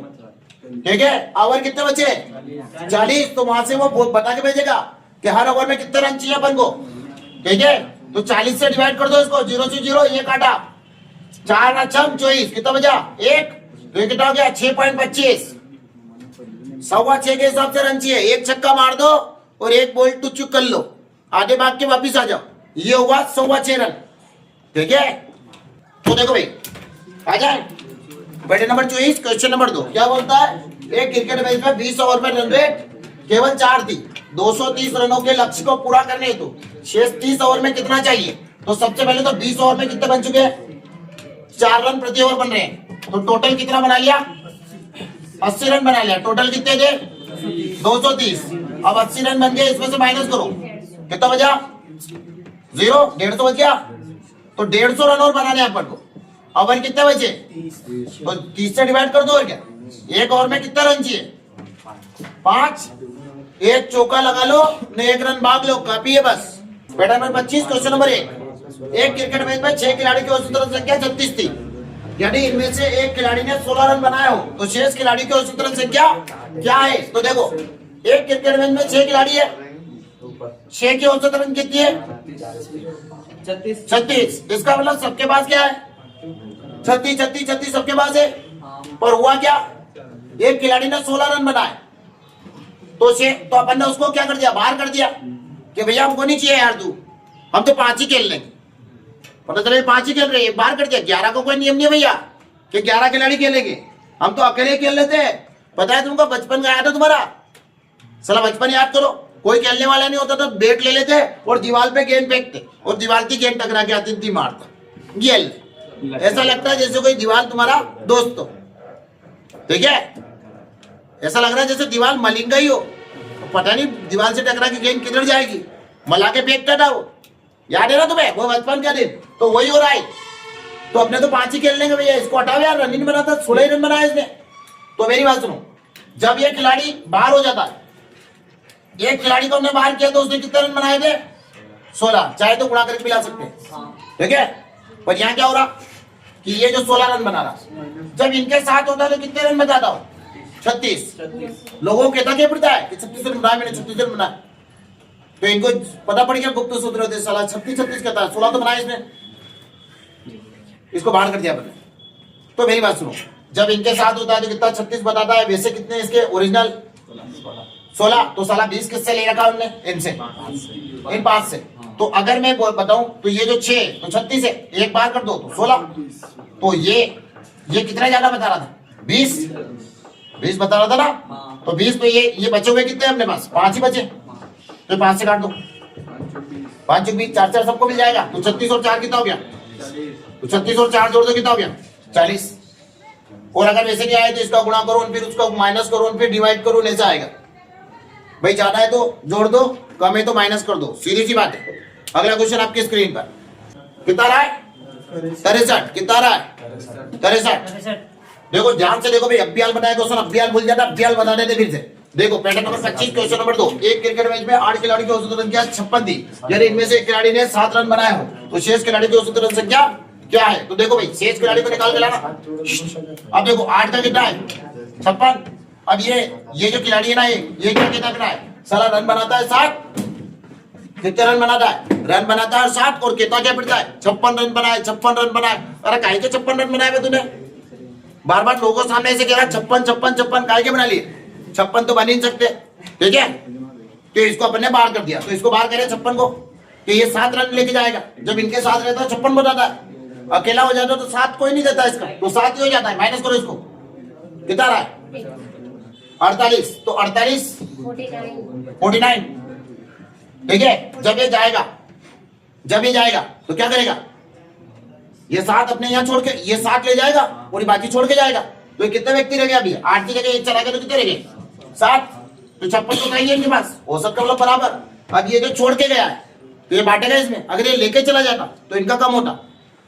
ठीक है। ओवर कितने बचे? 40, तो वहां से वो बता के भेजेगा कि हर ओवर में कितने रन चाहिए अपन को, ठीक है। तो 40 से डिवाइड कर दो इसको, 0 से 0 ये काटा, 4 अच्छम 24, कितना बचा? 1, तो ये कितना हो गया? 6.25, 6.25 के हिसाब से रन चाहिए। एक छक्का मार दो और एक बॉल टू चुक कर लो, आधे भाग के वापिस आ जाओ, ये हुआ 6.25 रन, ठीक है। तो देखो भाई, आ जाए पैटर्न नंबर 24, क्वेश्चन नंबर 2 क्या बोलता है? एक क्रिकेट मैच में 20 ओवर में रन रेट केवल 4 थी। 230 रनों के लक्ष्य को पूरा करने हेतु शेष 30 ओवर में कितना चाहिए? तो सबसे पहले तो 20 ओवर में कितने बन चुके हैं? 4 रन प्रति ओवर बन रहे हैं, तो टोटल कितना बना लिया? 80 रन बना लिया। टोटल कितने थे? 230। अब 80 रन बन गए, इसमें से माइनस करो, कितना बचा? 0, 150 बच गया, तो 150 रन और बनाने हैं अपन को। ओवर कितने बचे? तो 30 से डिवाइड कर दो, और क्या? एक ओवर में कितना रन चाहिए? 5, एक चौका लगा लो न 1 रन भाग लो, काफी है बस। पैटर्न नंबर 25, क्वेश्चन नंबर 1, एक क्रिकेट मैच में 6 खिलाड़ी की औसत रन संख्या 36 थी, यानी इनमें से एक खिलाड़ी ने 16 रन बनाए हो, तो शेष खिलाड़ी की औसत रन संख्या क्या है? तो देखो, एक क्रिकेट मैच में 6 खिलाड़ी है, 6 की औसत रन कितनी है? 36। इसका मतलब सबके पास क्या है? 36 36 36 सबके पास है। पर हुआ क्या? एक खिलाड़ी ने 16 रन बनाए, तो अपन ने उसको क्या कर दिया? बाहर कर दिया कि भैया हमको नहीं चाहिए यार, तू, हम तो 5 ही खेल लेंगे। पता चले 5 ही खेल रहे हैं, बाहर कर दिया। 11 का कोई नियम नहीं है भैया कि 11 खिलाड़ी खेलेंगे, हम तो अकेले खेल लेते हैं। पता है तुमको, बचपन का याद है तुम्हारा? साला बचपन याद करो, कोई खेलने वाला नहीं होता तो बैट ले लेते और दीवार पे गेंद फेंकते और दीवार की गेंद टकरा के आती थी, मारता गेल। ऐसा लगता है जैसे कोई दीवार तुम्हारा दोस्त हो, ठीक है। ऐसा लग रहा है जैसे दीवार मलिंगा ही हो, पता नहीं दीवार से टकरा के गेंद किधर जाएगी, मला के फेंकता था वो। याद है ना तुम्हें वो बचपन का दिन? तो वही हो रहा है। तो अपने तो 5 ही खेल लेंगे भैया, इसको हटाओ यार, रन नहीं बनाता, 16 ही रन बनाया इसने। तो मेरी बात सुनो, जब ये खिलाड़ी बाहर हो जाता है, एक खिलाड़ी को हमने बाहर किया तो उसने कितने रन बनाए थे? 16, चाहे तो गुणा करके मिला सकते हैं, ठीक है। पर यहाँ क्या हो रहा कि ये जो 16 रन बना रहा, जब इनके साथ होता है तो कितने रन बचाता हो? 36। लोगों को कहता क्या पड़ता है कि 36 रन बनाया मैंने, 36 रन बनाया। तो इनको पता पड़ गया गुप्त सूत्र होते, साला 36 36 कहता है, 16 तो बनाया इसने, इसको बाहर कर दिया मैंने। तो मेरी बात सुनो, जब इनके साथ होता है तो कितना 36 बताता है, वैसे कितने इसके ओरिजिनल 16 तो साला 20 किससे ले रखा उनने? इनसे, इन 5 से। तो अगर मैं बताऊं तो ये जो 6 तो 36 है, एक बार कर दो तो 16। तो ये कितना ज्यादा बता रहा था? 20 बता रहा था ना। तो 20 तो ये बचे हुए कितने अपने पास? 5 ही बचे। तो 5 से काट दो, 5 20 4 4 सबको मिल जाएगा। तो 36 और 4 कितना हो गया? तो 36 और 4 जोड़ दो, कितना हो गया? 40। और अगर वैसे नहीं आए तो इसका गुणा करो, फिर उसका माइनस करो, फिर डिवाइड करो, ऐसा आएगा। भाई ज्यादा है तो जोड़ दो, कम है तो माइनस कर दो, सीधी सी बात है। अगला क्वेश्चन आपकी स्क्रीन पर कितना रहा है? 63। कितना रहा है? 63। देखो ध्यान से देखो भाई, अभ्याल बनाया क्वेश्चन, अभ्याल भूल जाता, अभ्याल बता देते फिर से। देखो पैटर्न नंबर 25 क्वेश्चन नंबर 2। एक क्रिकेट मैच में 8 खिलाड़ी की औसत रन संख्या 56 थी। यदि इनमें से एक खिलाड़ी ने 7 रन बनाए हो तो शेष खिलाड़ी की औसत रन संख्या क्या है? तो देखो भाई शेष खिलाड़ी को निकाल के लाना। अब देखो 8 का कितना है? 56। अब ये जो खिलाड़ी है ना, ये क्या कितना है? साला रन बनाता है 7। कितने रन बनाता है? रन बनाता है 7। और कितना क्या पिटता है? 56 रन बनाए, 56 रन बनाए। अरे काहे के 56 रन बनाए तूने? बार बार लोगों के सामने ऐसे कह रहा 56 काहे के बना लिए? 56 तो बन ही नहीं सकते, ठीक है? तो इसको अपन ने बाहर कर दिया, तो इसको बाहर करें 56 को, तो ये 7 रन लेके जाएगा। जब इनके साथ रहता है 56 बताता है, अकेला हो जाता तो 7 कोई नहीं देता इसका, तो 7 ही हो जाता है। माइनस करो इसको, कितना रहा है? 48। तो 48 49, ठीक है? जब ये जाएगा तो क्या करेगा? ये 7 अपने यहाँ छोड़ के ये 7 ले जाएगा और ये बाकी छोड़ के जाएगा। तो ये कितने व्यक्ति रह गए? अभी 8 की जगह 1 चला गया तो कितने रह गए? 7। तो 56 तो चाहिए इनके पास, औसत का मतलब बराबर। अब ये जो छोड़ के गया है तो ये बांटेगा इसमें, अगर ये लेके चला जाता तो इनका कम होता।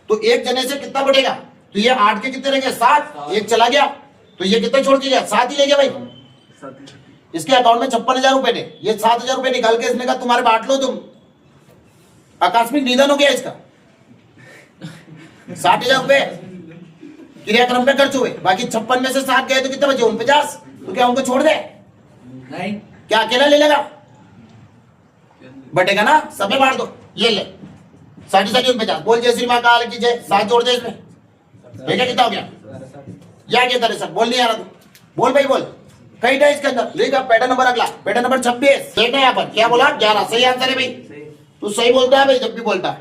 तो एक जने से कितना बढ़ेगा? तो ये 8 के कितने रह गए? 7। एक चला गया तो ये कितना छोड़ के गया? 7 ही ले गया भाई। इसके अकाउंट में 56,000 रुपए थे, ये 7,000 रुपए निकाल के इसने कहा तुम्हारे बांट लो तुम। आकस्मिक निधन हो गया इसका, 60,000 रुपए क्रियाक्रम पे खर्च हुए, बाकी 56 में से 7 गए तो कितने बचे? 49। तो क्या उनको छोड़ दे? नहीं। क्या अकेला ले लेगा? बटेगा ना, सब में बांट दो। ये ले 60 49। बोल जय श्री महाकाल की जय। 7 जोड़ दे इसमें, ठीक है? कितना हो गया? या क्या तरह सर बोल नहीं आ रहा तू? बोल भाई बोल, कई था इसके अंदर। लेगा पैटर्न नंबर अगला, पैटर्न नंबर 26। ठीक है? यहाँ पर क्या बोला? 11। सही आंसर है भाई, तू सही बोलता है भाई जब भी बोलता है,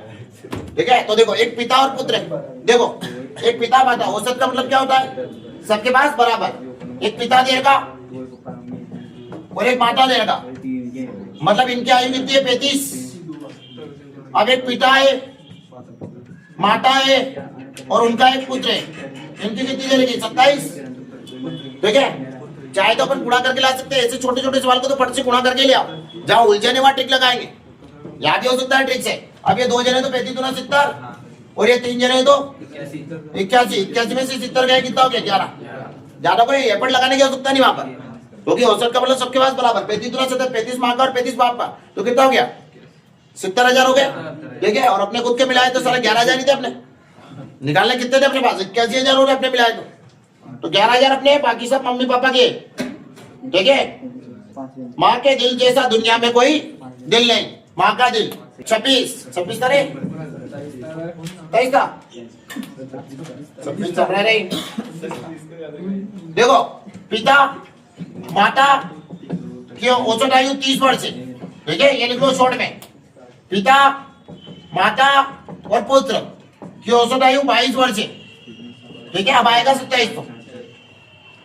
ठीक है? तो देखो एक पिता और पुत्र है। देखो एक पिता माता, औसत का मतलब क्या होता है? सबके पास बराबर। एक पिता देगा और एक माता देगा, मतलब इनकी आयु कितनी है? 35। अब एक पिता है, माता है और उनका एक पुत्र है, इनकी कितनी देगी? 27, ठीक है? चाहे तो अपन गुणा करके ला सकते हैं, ऐसे छोटे छोटे सवाल को तो फट से गुणा करके ले आओ, जहां उलझने वहां ट्रिक लगाएंगे। यहाँ भी हो सकता है ट्रिक से। अब ये 2 जने तो 35 गुना 70 और ये 3 जने तो 81 में से 70 गए, कितना हो गया? 11। ज्यादा कोई एफर्ट लगाने की आवश्यकता नहीं वहां पर, क्योंकि औसत का मतलब सबके पास बराबर। 35 गुना 70, 35 माँ का और 35 बाप का, तो कितना हो गया? 70,000 हो गया, ठीक है? और अपने खुद के मिलाए तो सारा 11,000 ही थे अपने। निकालने कितने थे अपने पास? 81,000 हो रहे अपने मिलाए तो 11,000 अपने, बाकी सब मम्मी पापा के, ठीक है? माँ के दिल जैसा दुनिया में कोई दिल नहीं, माँ का दिल। 26 तारीख 23 का 26 चल रहा नहीं। देखो पिता माता की औसत आयु 30 वर्ष है, ठीक है? ये लिख लो शॉर्ट में, पिता माता और पुत्र की औसत आयु 22 वर्ष है, ठीक है? अब आएगा 27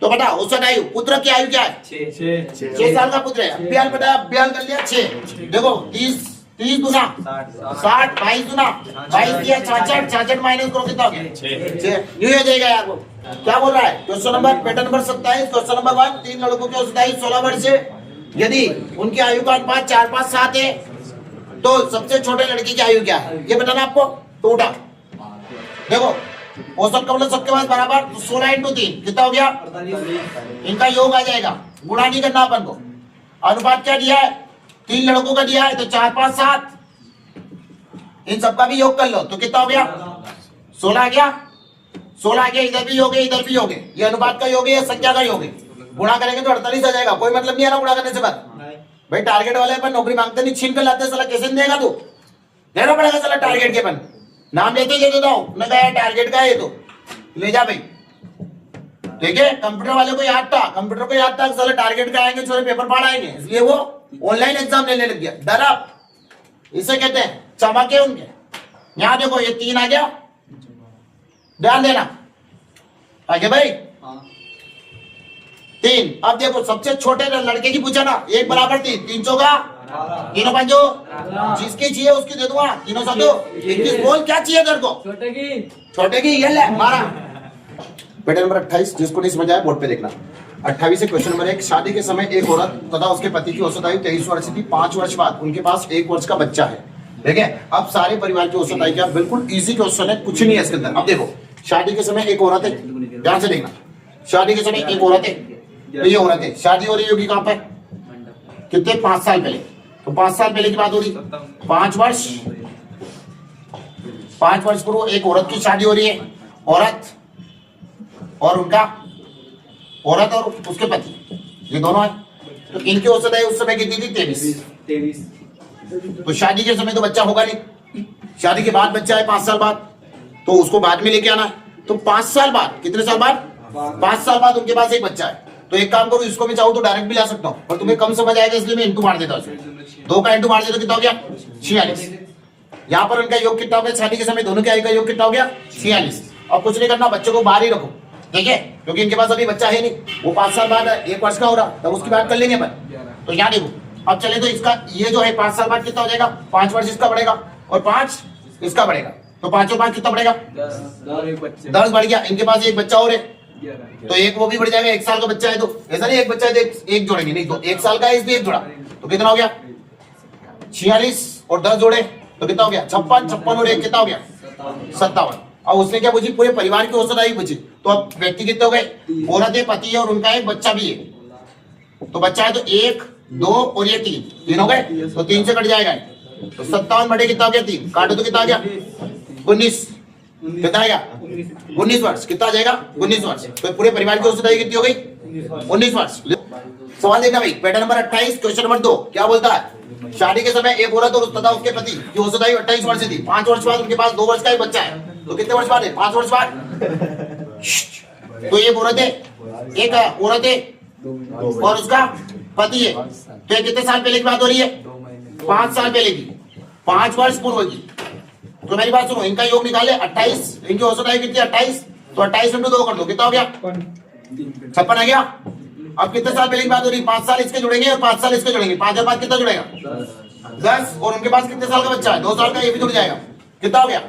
तो बता औसत आयु पुत्र की आयु क्या है? 6 साल का पुत्र है। अभ्याल बता, अभ्याल कर लिया 6। देखो 30 गुना 60, 22 गुना 22 दिया 66, 66 माइनस करो कितना हो गया? 6। न्यू हो जाएगा यार। वो क्या बोल रहा है? Question number pattern number 27 question number 1। 3 लड़कों की औसत आयु 16 वर्ष है। यदि उनकी आयु का अनुपात 4 5 7 है तो सबसे छोटे लड़की की आयु क्या है? ये बताना आपको। तो उठा देखो, औसत का मतलब सबके पास बराबर, तो 16 × 3 कितना हो गया? इनका योग आ जाएगा, गुणा नहीं करना अपन को। अनुपात क्या दिया है? 3 लड़कों का दिया है तो 4 5 7, इन सबका भी योग कर लो तो कितना हो गया? 16 आ गया। 16 आ गया, इधर भी योग है इधर भी योग है। ये अनुपात का योग है, ये संख्या का योग है। गुणा करेंगे तो 48 आ जाएगा। कोई मतलब नहीं है ना गुणा करने से बाद। भाई टारगेट वाले अपन नौकरी मांगते नहीं, छीन कर लाते, साला कैसे देगा तू? देना पड़ेगा साला टारगेट के अपन। नाम लेते दे देता हूं, मैं कहा टारगेट का है तो ले जा भाई। ठीक है। कंप्यूटर वाले को याद था, कंप्यूटर को याद था साले टारगेट का आएंगे, साले पेपर फाड़ आएंगे, इसलिए वो ऑनलाइन एग्जाम लेने लग गया। डर आप इसे कहते हैं चमके उनके। यहां देखो ये 3 आ गया, ध्यान देना आगे भाई 3। अब देखो सबसे छोटे लड़के की पूछा ना, 1 बराबर 3, 3 चौका 3 पंजो, जिसकी चाहिए उसकी दे दूंगा, 3 7 21। बोल क्या चाहिए तेरे को? छोटे की ये ले मारा। पेटर्न नंबर 28, जिसको नहीं समझ आया बोर्ड पे देखना। 28 से क्वेश्चन नंबर 1, शादी के समय एक औरत तथा उसके पति की औसत आयु 23 वर्ष थी। 5 वर्ष बाद उनके पास 1 वर्ष का बच्चा है। ठीक है, अब सारे परिवार की औसत आयु क्या? बिल्कुल इजी क्वेश्चन है, कुछ नहीं है इसके अंदर। अब देखो शादी के समय एक औरत है, ध्यान से देखना, शादी के समय एक औरत है, तो ये औरत है, शादी हो रही होगी कहां पर? कितने? 5 साल पहले। तो 5 साल पहले की बात हो रही, 5 वर्ष पूर्व एक औरत की शादी हो रही है। औरत और उनका, औरत और उसके पति, ये दोनों है। तो इनकी औसत आयु उस समय कितनी थी? 23। तो शादी के समय तो बच्चा होगा नहीं, शादी के बाद बच्चा है 5 साल बाद, तो उसको बाद में लेके आना है। तो 5 साल बाद, कितने साल बाद? 5 साल बाद उनके पास एक बच्चा है। तो एक काम करो, इसको भी चाहो तो डायरेक्ट भी ला सकता हूँ, और तुम्हें कम समझ आएगा इसलिए मैं इंटू मार देता हूँ। 2 का इंटू मार देता, कितना हो गया? 46। यहाँ पर उनका योग कितना हो गया? शादी के समय दोनों के आयु का योग कितना हो गया? 46। अब कुछ नहीं करना, बच्चों को बाहर ही रखो, ठीक है, क्योंकि इनके पास अभी बच्चा है नहीं। वो 5 साल बाद 1 वर्ष का हो रहा, तब उसकी बात कर लेंगे अपन। तो यहाँ देखो, अब चले तो इसका ये जो है 5 साल बाद कितना हो जाएगा? 5 वर्ष इसका बढ़ेगा और 5 इसका बढ़ेगा, तो 5 और 5 कितना बढ़ेगा? 10 बढ़ गया। इनके पास एक बच्चा और है, तो एक वो भी बढ़ जाएगा, 1 साल का बच्चा है, तो ऐसा नहीं एक बच्चा है तो एक जोड़ेंगे, नहीं, तो 1 साल का है इसलिए 1 जोड़ा, तो कितना हो गया? 46 और 10 जोड़े तो कितना हो गया? 56। 56 और 1 कितना हो गया? 57। अब उसने क्या पूछी? पूरे परिवार की औसत आयु पूछी। तो अब व्यक्ति कितने हो गए? औरत है, पति है और उनका एक बच्चा भी है। तो बच्चा है तो 1 2 और ये 3 हो गए, तो 3 से कट जाएगा, तो 57 बटे कितना हो गया? 3 काटो तो कितना आ गया? 19। कितना आएगा? 19 वर्ष। कितना आ जाएगा? 19 वर्ष। तो पूरे परिवार की औसत आयु कितनी हो गई? 19 वर्ष। सवाल देखना भाई, पैटर्न नंबर 28 क्वेश्चन नंबर 2 क्या बोलता है? शादी के समय एक औरत और तथा उसके पति की औसत आयु 28 वर्ष थी। 5 वर्ष बाद उनके पास 2 वर्ष का एक बच्चा है। तो कितने वर्ष बाद है? 5 वर्ष बाद। तो एक औरत है, एक औरत है और उसका पति है। तो ये कितने साल पहले की बात हो रही है? 5 साल पहले की, 5 वर्ष पूर्व की। तो मेरी बात सुनो, इनका योग निकाले 28, इनकी औसत आयु कितनी? 28। तो 28 × 2 कर दो, कितना हो गया? 56 आ गया। अब कितने साल पहले की बात हो रही है? 5 साल इसके जुड़ेंगे और 5 साल इसके जुड़ेंगे, 5 और 5 कितना जुड़ेगा? 10। और उनके पास कितने साल का बच्चा है? 2 साल का, ये भी जुड़ जाएगा, कितना हो गया?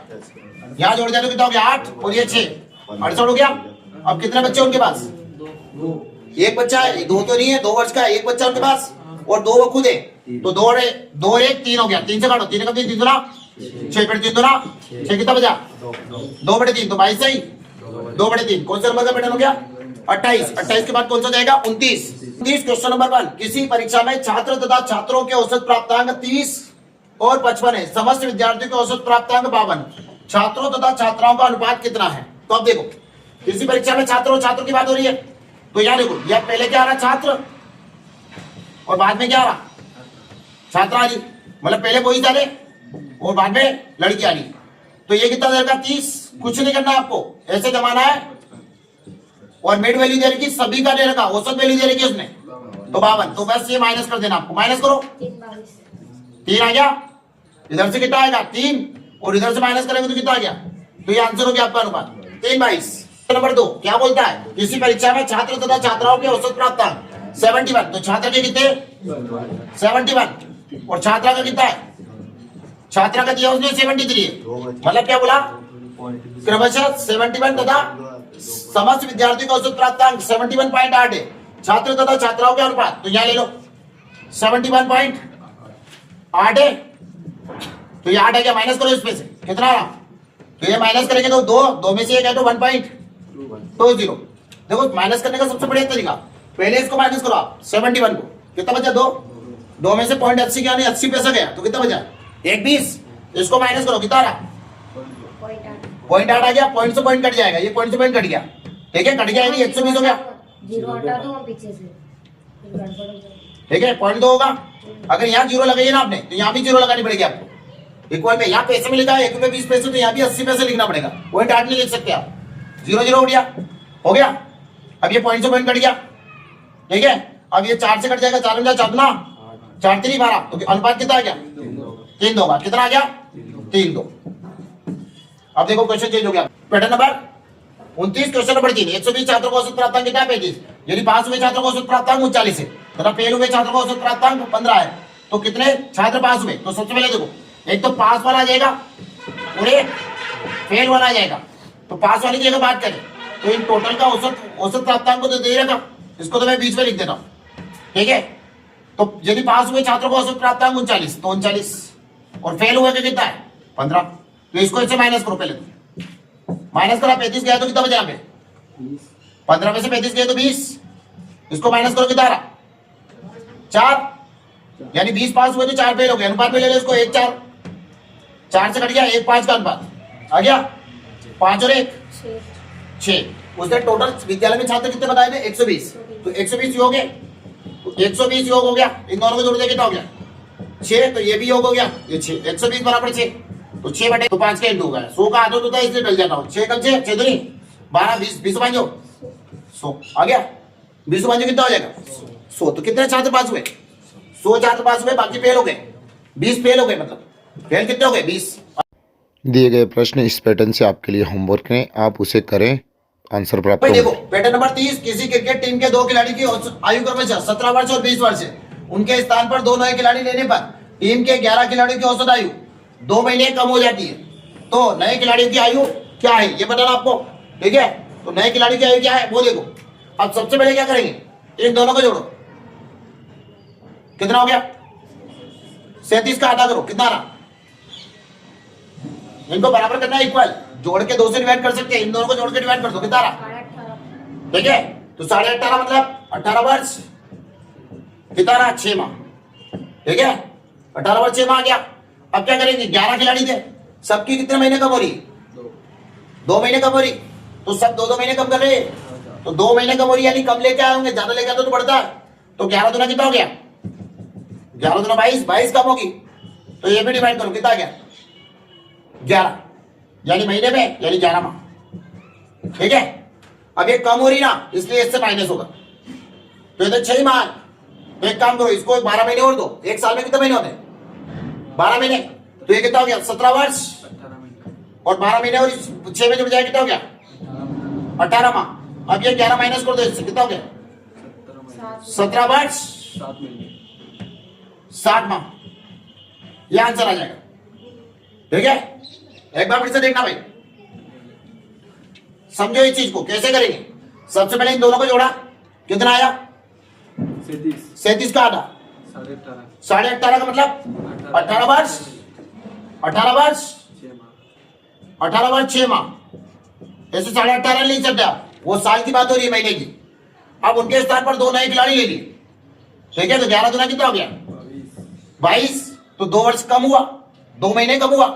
यहाँ जोड़ जाए तो कितना हो गया? 8 और ये 6, 68 हो गया। अब कितने बच्चे उनके पास? 1 बच्चा है, 2 तो नहीं है, 2 वर्ष का है, 1 बच्चा उनके पास और 2 वो खुद है। तो 2 और 1 3 हो गया, 3 से काटो, 3 का 3 3 दूना 6 फिर 3 दूना 6 कितना बचा? 2 बटे 3, तो 22 सही। 2 बटे 3 कौन सा नंबर का पैटर्न हो गया? 28। 28 के बाद कौन सा जाएगा? 29। क्वेश्चन नंबर 1, किसी परीक्षा में छात्र तथा छात्रों के औसत प्राप्तांक 30 और 55 है। समस्त विद्यार्थियों के औसत प्राप्तांक 52। छात्रों तथा छात्राओं का अनुपात कितना है? तो अब देखो, किसी परीक्षा में छात्र और छात्रों की बात हो रही है, तो यहाँ देखो, यह पहले क्या आ रहा? छात्र, और बाद में क्या आ रहा? छात्रा आ रही, मतलब पहले वही जा रहे और बाद में लड़की आ रही। तो ये कितना देगा? 30। कुछ नहीं करना है आपको, ऐसे जमाना है और मिड वैल्यू दे रखी, सभी का दे रखा, औसत वैल्यू दे रखी उसने, तो 52। तो बस ये माइनस कर देना आपको, माइनस करो, 3 आ गया। इधर से कितना आएगा? 3, और इधर से माइनस करेंगे तो कितना आ गया? तो ये आंसर हो गया आपका अनुपात 3/22। नंबर 2 क्या बोलता है? किसी परीक्षा में छात्र तथा छात्राओं के औसत प्राप्तांक 71। तो छात्र के कितने? 71 और छात्रा का कितना है? छात्रा का दिया उसने 73 है, मतलब क्या बोला? क्रमशः 71 तथा समस्त विद्यार्थियों का औसत प्राप्तांक 71.8 है। छात्र तथा छात्राओं के अनुपात, तो यहाँ ले लो 71.8 है, तो ये 8 है क्या? माइनस करो इसमें से, कितना आ रहा? तो ये माइनस करेंगे तो 2 में से 1 है तो 1.20। देखो माइनस करने का सबसे बढ़िया तरीका, पहले इसको माइनस करो आप 71 को, कितना बचा? 2 में से 0.80 क्या नहीं, 80 पैसा गया, तो कितना बचा? 1.20। इसको माइनस करो, कितना आ रहा? 0.8 आ गया। पॉइंट से पॉइंट कट जाएगा, ये पॉइंट से पॉइंट कट गया, ठीक है, कट गया नहीं, 120 हो गया, 0 हटा दो पीछे से, ठीक है, 0.2 होगा। अगर यहाँ 0 लगाइए ना आपने, तो यहाँ भी 0 लगानी पड़ेगी आपको। इक्वल में यहाँ पैसे में लिखा है 1 रुपये 20 पैसे, तो यहाँ भी 80 पैसे लिखना पड़ेगा, 0.8 नहीं लिख सकते आप। 0 0 हो गया, अब ये पॉइंट से पॉइंट कट गया, ठीक है। अब ये 4 से कट जाएगा, 4 में जा 4 दूना 4 3 12, तो अनुपात कितना आ गया 3 2 कितना आ गया 3 2। अब देखो क्वेश्चन चेंज हो गया। पैटर्न नंबर 29 क्वेश्चन नंबर 3, 120 छात्रों को औसत प्राप्तांक कितना 35, यदि पास हुए छात्रों को औसत प्राप्तांक 39 है तथा फेल हुए छात्रों को औसत प्राप्तांक 15 है, तो कितने छात्र पास हुए। तो सबसे पहले देखो, एक तो पास वाला आ जाएगा और एक फेल वाला आ जाएगा। तो पास वाली की अगर बात करें तो इन टोटल का औसत प्राप्तांक को तो दे रखा, इसको तो मैं बीच में लिख देता हूं, ठीक है। तो यदि पास हुए छात्रों को औसत प्राप्तांक 39, तो 39 और फेल हुए का कितना है 15, तो इसको इससे माइनस करो। पहले तो माइनस करा, 35 गया तो कितना बचा यहाँ पे 15 में से 35 गए तो 20, इसको माइनस करो कितना आ रहा 4, यानी 20 पास हुए तो 4 फेल हो गए। अनुपात में ले लो इसको 1 4, 4 से कट गया 1 5 का अनुपात आ गया 5 और 1 6। उसने टोटल विद्यालय में छात्र कितने बताए थे 120, तो 120 योग है, तो 120 योग हो गया, इन दोनों को जोड़ दिया कितना हो गया 6, तो ये भी योग हो गया, ये 6 120 बराबर 6, तो 6 बटे तो 5 का इंटू होगा। 100 का आधा होता है इसलिए डल जाता हूँ, 6 कल 6 6 दूनी 12 20 20 पांचो 100 आ गया, 20 पांचो कितना हो जाएगा 100। तो कितने छात्र पास हुए 100 छात्र पास हुए, बाकी फेल हो गए 20 फेल हो गए, मतलब फेल कितने हो गए 20। दिए गए प्रश्न इस पैटर्न से आपके लिए होमवर्क हैं, आप उसे करें, आंसर प्राप्त भाई देखो होंगे। पैटर्न नंबर 30, किसी क्रिकेट टीम के 2 खिलाड़ी की आयु क्रमशः 17 वर्ष और 20 वर्ष है। उनके स्थान पर 2 नए खिलाड़ी लेने पर टीम के 11 खिलाड़ियों की औसत आयु 2 महीने कम हो जाती है। तो नए खिलाड़ियों की आयु क्या है ये बताना आपको, ठीक है। तो नए खिलाड़ी की आयु क्या है वो देखो। अब सबसे पहले क्या करेंगे, इन दोनों को जोड़ो, कितना हो गया 37 का आधा करो, कितना रहा, इनको बराबर करना है इक्वल, जोड़ के 2 से डिवाइड कर सकते हैं, इन दोनों को जोड़ के डिवाइड कर दो, कितना रहा 18.5 ठीक है। तो 18.5 मतलब 18 वर्ष, कितना रहा 6 माह, ठीक है। 18 वर्ष 6 माह आ गया। अब क्या करेंगे, 11 खिलाड़ी थे, सबकी कितने महीने कम हो रही 2 महीने कम हो रही, तो सब 2 महीने कम कर रहे हैं, तो 2 महीने कम हो रही, यानी कम लेके आए होंगे, ज्यादा लेके आते तो बढ़ता है। तो 11 दूना कितना हो गया 11 दूना 22, 22 कम होगी, तो ये भी डिवाइड करो, कितना आ गया 11, यानी महीने में यानी 11 माह, ठीक है। अब ये कम हो रही ना, इसलिए इससे माइनस होगा, तो इधर 6 माह। तो एक काम करो, इसको 12 महीने और दो, एक साल में कितने महीने होते हैं 12 महीने, तो ये कितना हो गया 17 वर्ष और 12 महीने और 6 में जुड़ जाए कितना हो गया 18 माह। अब ये 11 माइनस कर दो इससे, कितना हो गया 17 वर्ष 60 माह, ये आंसर आ जाएगा, ठीक है। एक बार फिर से देखना भाई, समझो इस चीज को कैसे करेंगे। सबसे पहले इन दोनों को जोड़ा, कितना आया 37 का आधा 18.5 का मतलब 18 वर्ष 18 वर्ष 6 माह, ऐसे 18.5 नहीं सकते आप, वो साल की बात हो रही है महीने की। अब उनके स्थान पर 2 नए खिलाड़ी ले लिए, ठीक है। तो 11 दूना कितना हो गया 22, तो 2 वर्ष कम हुआ, 2 महीने कम हुआ,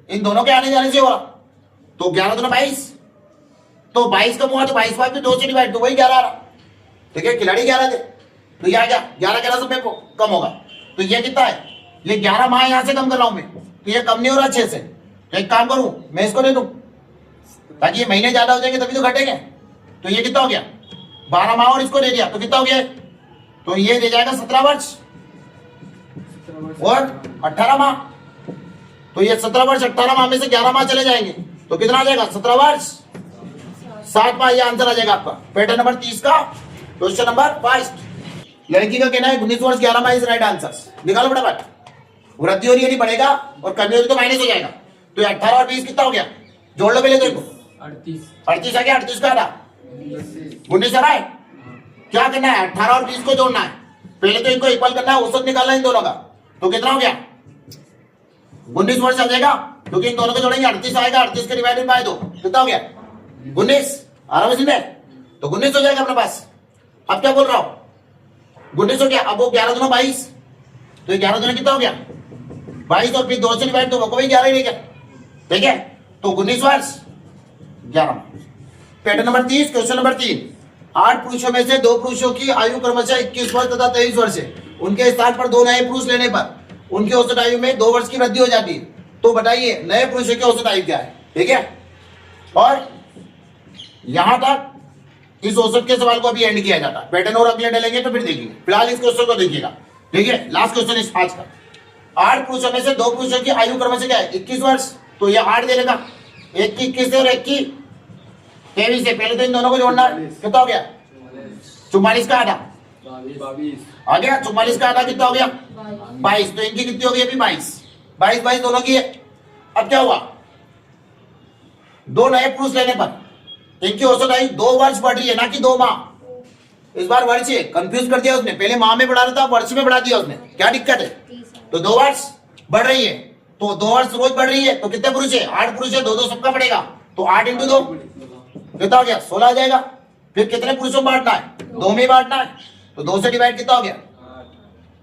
इन दोनों के आने जाने से हुआ, तो 11 दूना 22, तो 22 कम हुआ, तो 22 बाद में 2 से डिवाइड, तो वही 11 आ रहा, ठीक है। खिलाड़ी 11 थे, तो ये आ गया 11 सब में कम होगा, तो ये कितना है, ये 11 माह यहां से कम कर रहा हूं मैं, तो ये कम नहीं हो रहा 6 से। तो एक काम करूं, मैं इसको दे दूं ताकि ये महीने ज्यादा हो जाएंगे तभी तो घटेंगे। तो ये कितना हो गया 12 माह और इसको दे दिया, तो कितना हो गया, तो ये दे जाएगा 17 वर्ष और 18 माह, तो ये 17 वर्ष 18 माह में से 11 माह चले जाएंगे, तो कितना आ जाएगा 17 वर्ष 60 माह, ये आंसर आ जाएगा आपका पैटर्न नंबर 30 का क्वेश्चन नंबर 5। लड़की का कहना है 19 वर्ष 11 माह इज राइट आंसर। निकालो फटाफट, वृद्धि हो रही है नहीं बढ़ेगा, और कमी हो रही तो माइनस हो जाएगा। तो 18 और 20 कितना हो गया, जोड़ लो पहले, देखो 38 आ गया, 38 का आधा 19 आ रहा है। क्या करना है 18 और 20 को जोड़ना है, पहले तो इनको इक्वल करना है, औसत निकालना है इन दोनों का, तो कितना हो गया 19 वर्ष आ जाएगा, क्योंकि इन दोनों को जोड़ेंगे 38 आएगा, 38 के डिवाइडेड बाय 2 कितना हो गया 19, आराम से तो 19 हो जाएगा अपने पास। अब क्या बोल रहा हूं 19 हो गया, अब वो 11 दूना 22, तो ये 11 दूना कितना हो गया 22, और फिर 2 से डिवाइड, तो वो भी 11 ही रहेगा, ठीक है। तो 19 वर्ष 11। पैटर्न नंबर 30 क्वेश्चन नंबर 3, 8 पुरुषों में से 2 पुरुषों की आयु क्रमशः 21 वर्ष तथा 23 वर्ष है। उनके स्थान पर 2 नए पुरुष लेने पर उनकी औसत आयु में 2 वर्ष की वृद्धि हो जाती है। तो बताइए नए पुरुषों की औसत आयु क्या है, ठीक है। और यहां तक इस औसत के सवाल को अभी एंड किया जाता है। पैटर्न और अगले डालेंगे तो फिर देखेंगे। फिलहाल इस क्वेश्चन को देखिएगा। ठीक है, लास्ट क्वेश्चन इस आज का। 8 पुरुषों में से 2 पुरुषों की आयु क्रमशः क्या है? 21 वर्ष। तो ये 8 दे देगा, 1 की 21 और 1 की 23 है। पहले तो इन दोनों को जोड़ना है। कितना हो गया? 44 का आधा आ गया। 44 का आधा कितना हो गया? 22। तो इनकी कितनी हो गई अभी? 22 दोनों की है। अब क्या हुआ? 2 नए पुरुष लेने पर इनकी औसत आयु 2 वर्ष बढ़ रही है, ना कि 2 माह। इस बार वर्ष है, कंफ्यूज कर दिया उसने। पहले माह में बढ़ा रहा था, वर्ष में बढ़ा दिया उसने। क्या दिक्कत है? तो 2 वर्ष बढ़ रही है, तो 2 वर्ष रोज बढ़ रही है। तो कितने पुरुष है? 8 पुरुष है। 2 सबका पड़ेगा। तो 8 × 2 कितना हो गया? 16 आ जाएगा। फिर कितने पुरुषों में बांटना है? 2 में बांटना है। तो 2 से डिवाइड कितना हो गया?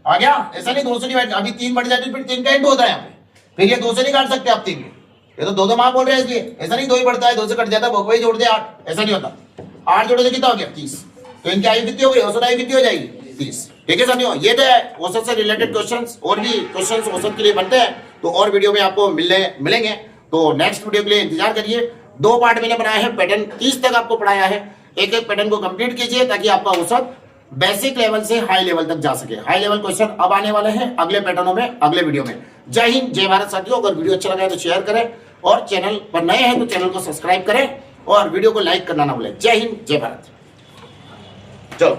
आ गया। ऐसा नहीं 2 से डिवाइड, अभी 3 बढ़ जाती, फिर 3 का इंटू होता है यहाँ पे। फिर ये 2 से नहीं काट सकते आप 3 में। ये तो 2 माह बोल रहे हैं इसलिए। ऐसा नहीं 2 ही बढ़ता है, 2 से कट जाता है, वही जोड़ दे 8। ऐसा नहीं होता। 8 जोड़े तो कितना हो गया? 30। तो इनकी आयु कितनी हो गई? औसत आयु कितनी हो जाएगी? 30। ठीक है साथियों, ये तो है औसत से रिलेटेड क्वेश्चंस। और भी क्वेश्चंस औसत के लिए बनते हैं तो और वीडियो में आपको मिलेंगे। तो नेक्स्ट वीडियो के लिए इंतजार करिए। 2 पार्ट मैंने बनाए हैं। पैटर्न 30 तक आपको पढ़ाया है। एक एक पैटर्न को कंप्लीट कीजिए ताकि आपका औसत बेसिक लेवल से हाई लेवल तक जा सके। हाई लेवल क्वेश्चन अब आने वाले हैं अगले पैटर्नों में, अगले वीडियो में। जय हिंद, जय भारत साथियों। अगर वीडियो अच्छा लगा है तो शेयर करें, और चैनल पर नए हैं तो चैनल को सब्सक्राइब करें और वीडियो को लाइक करना ना भूलें। जय हिंद, जय भारत। चलो।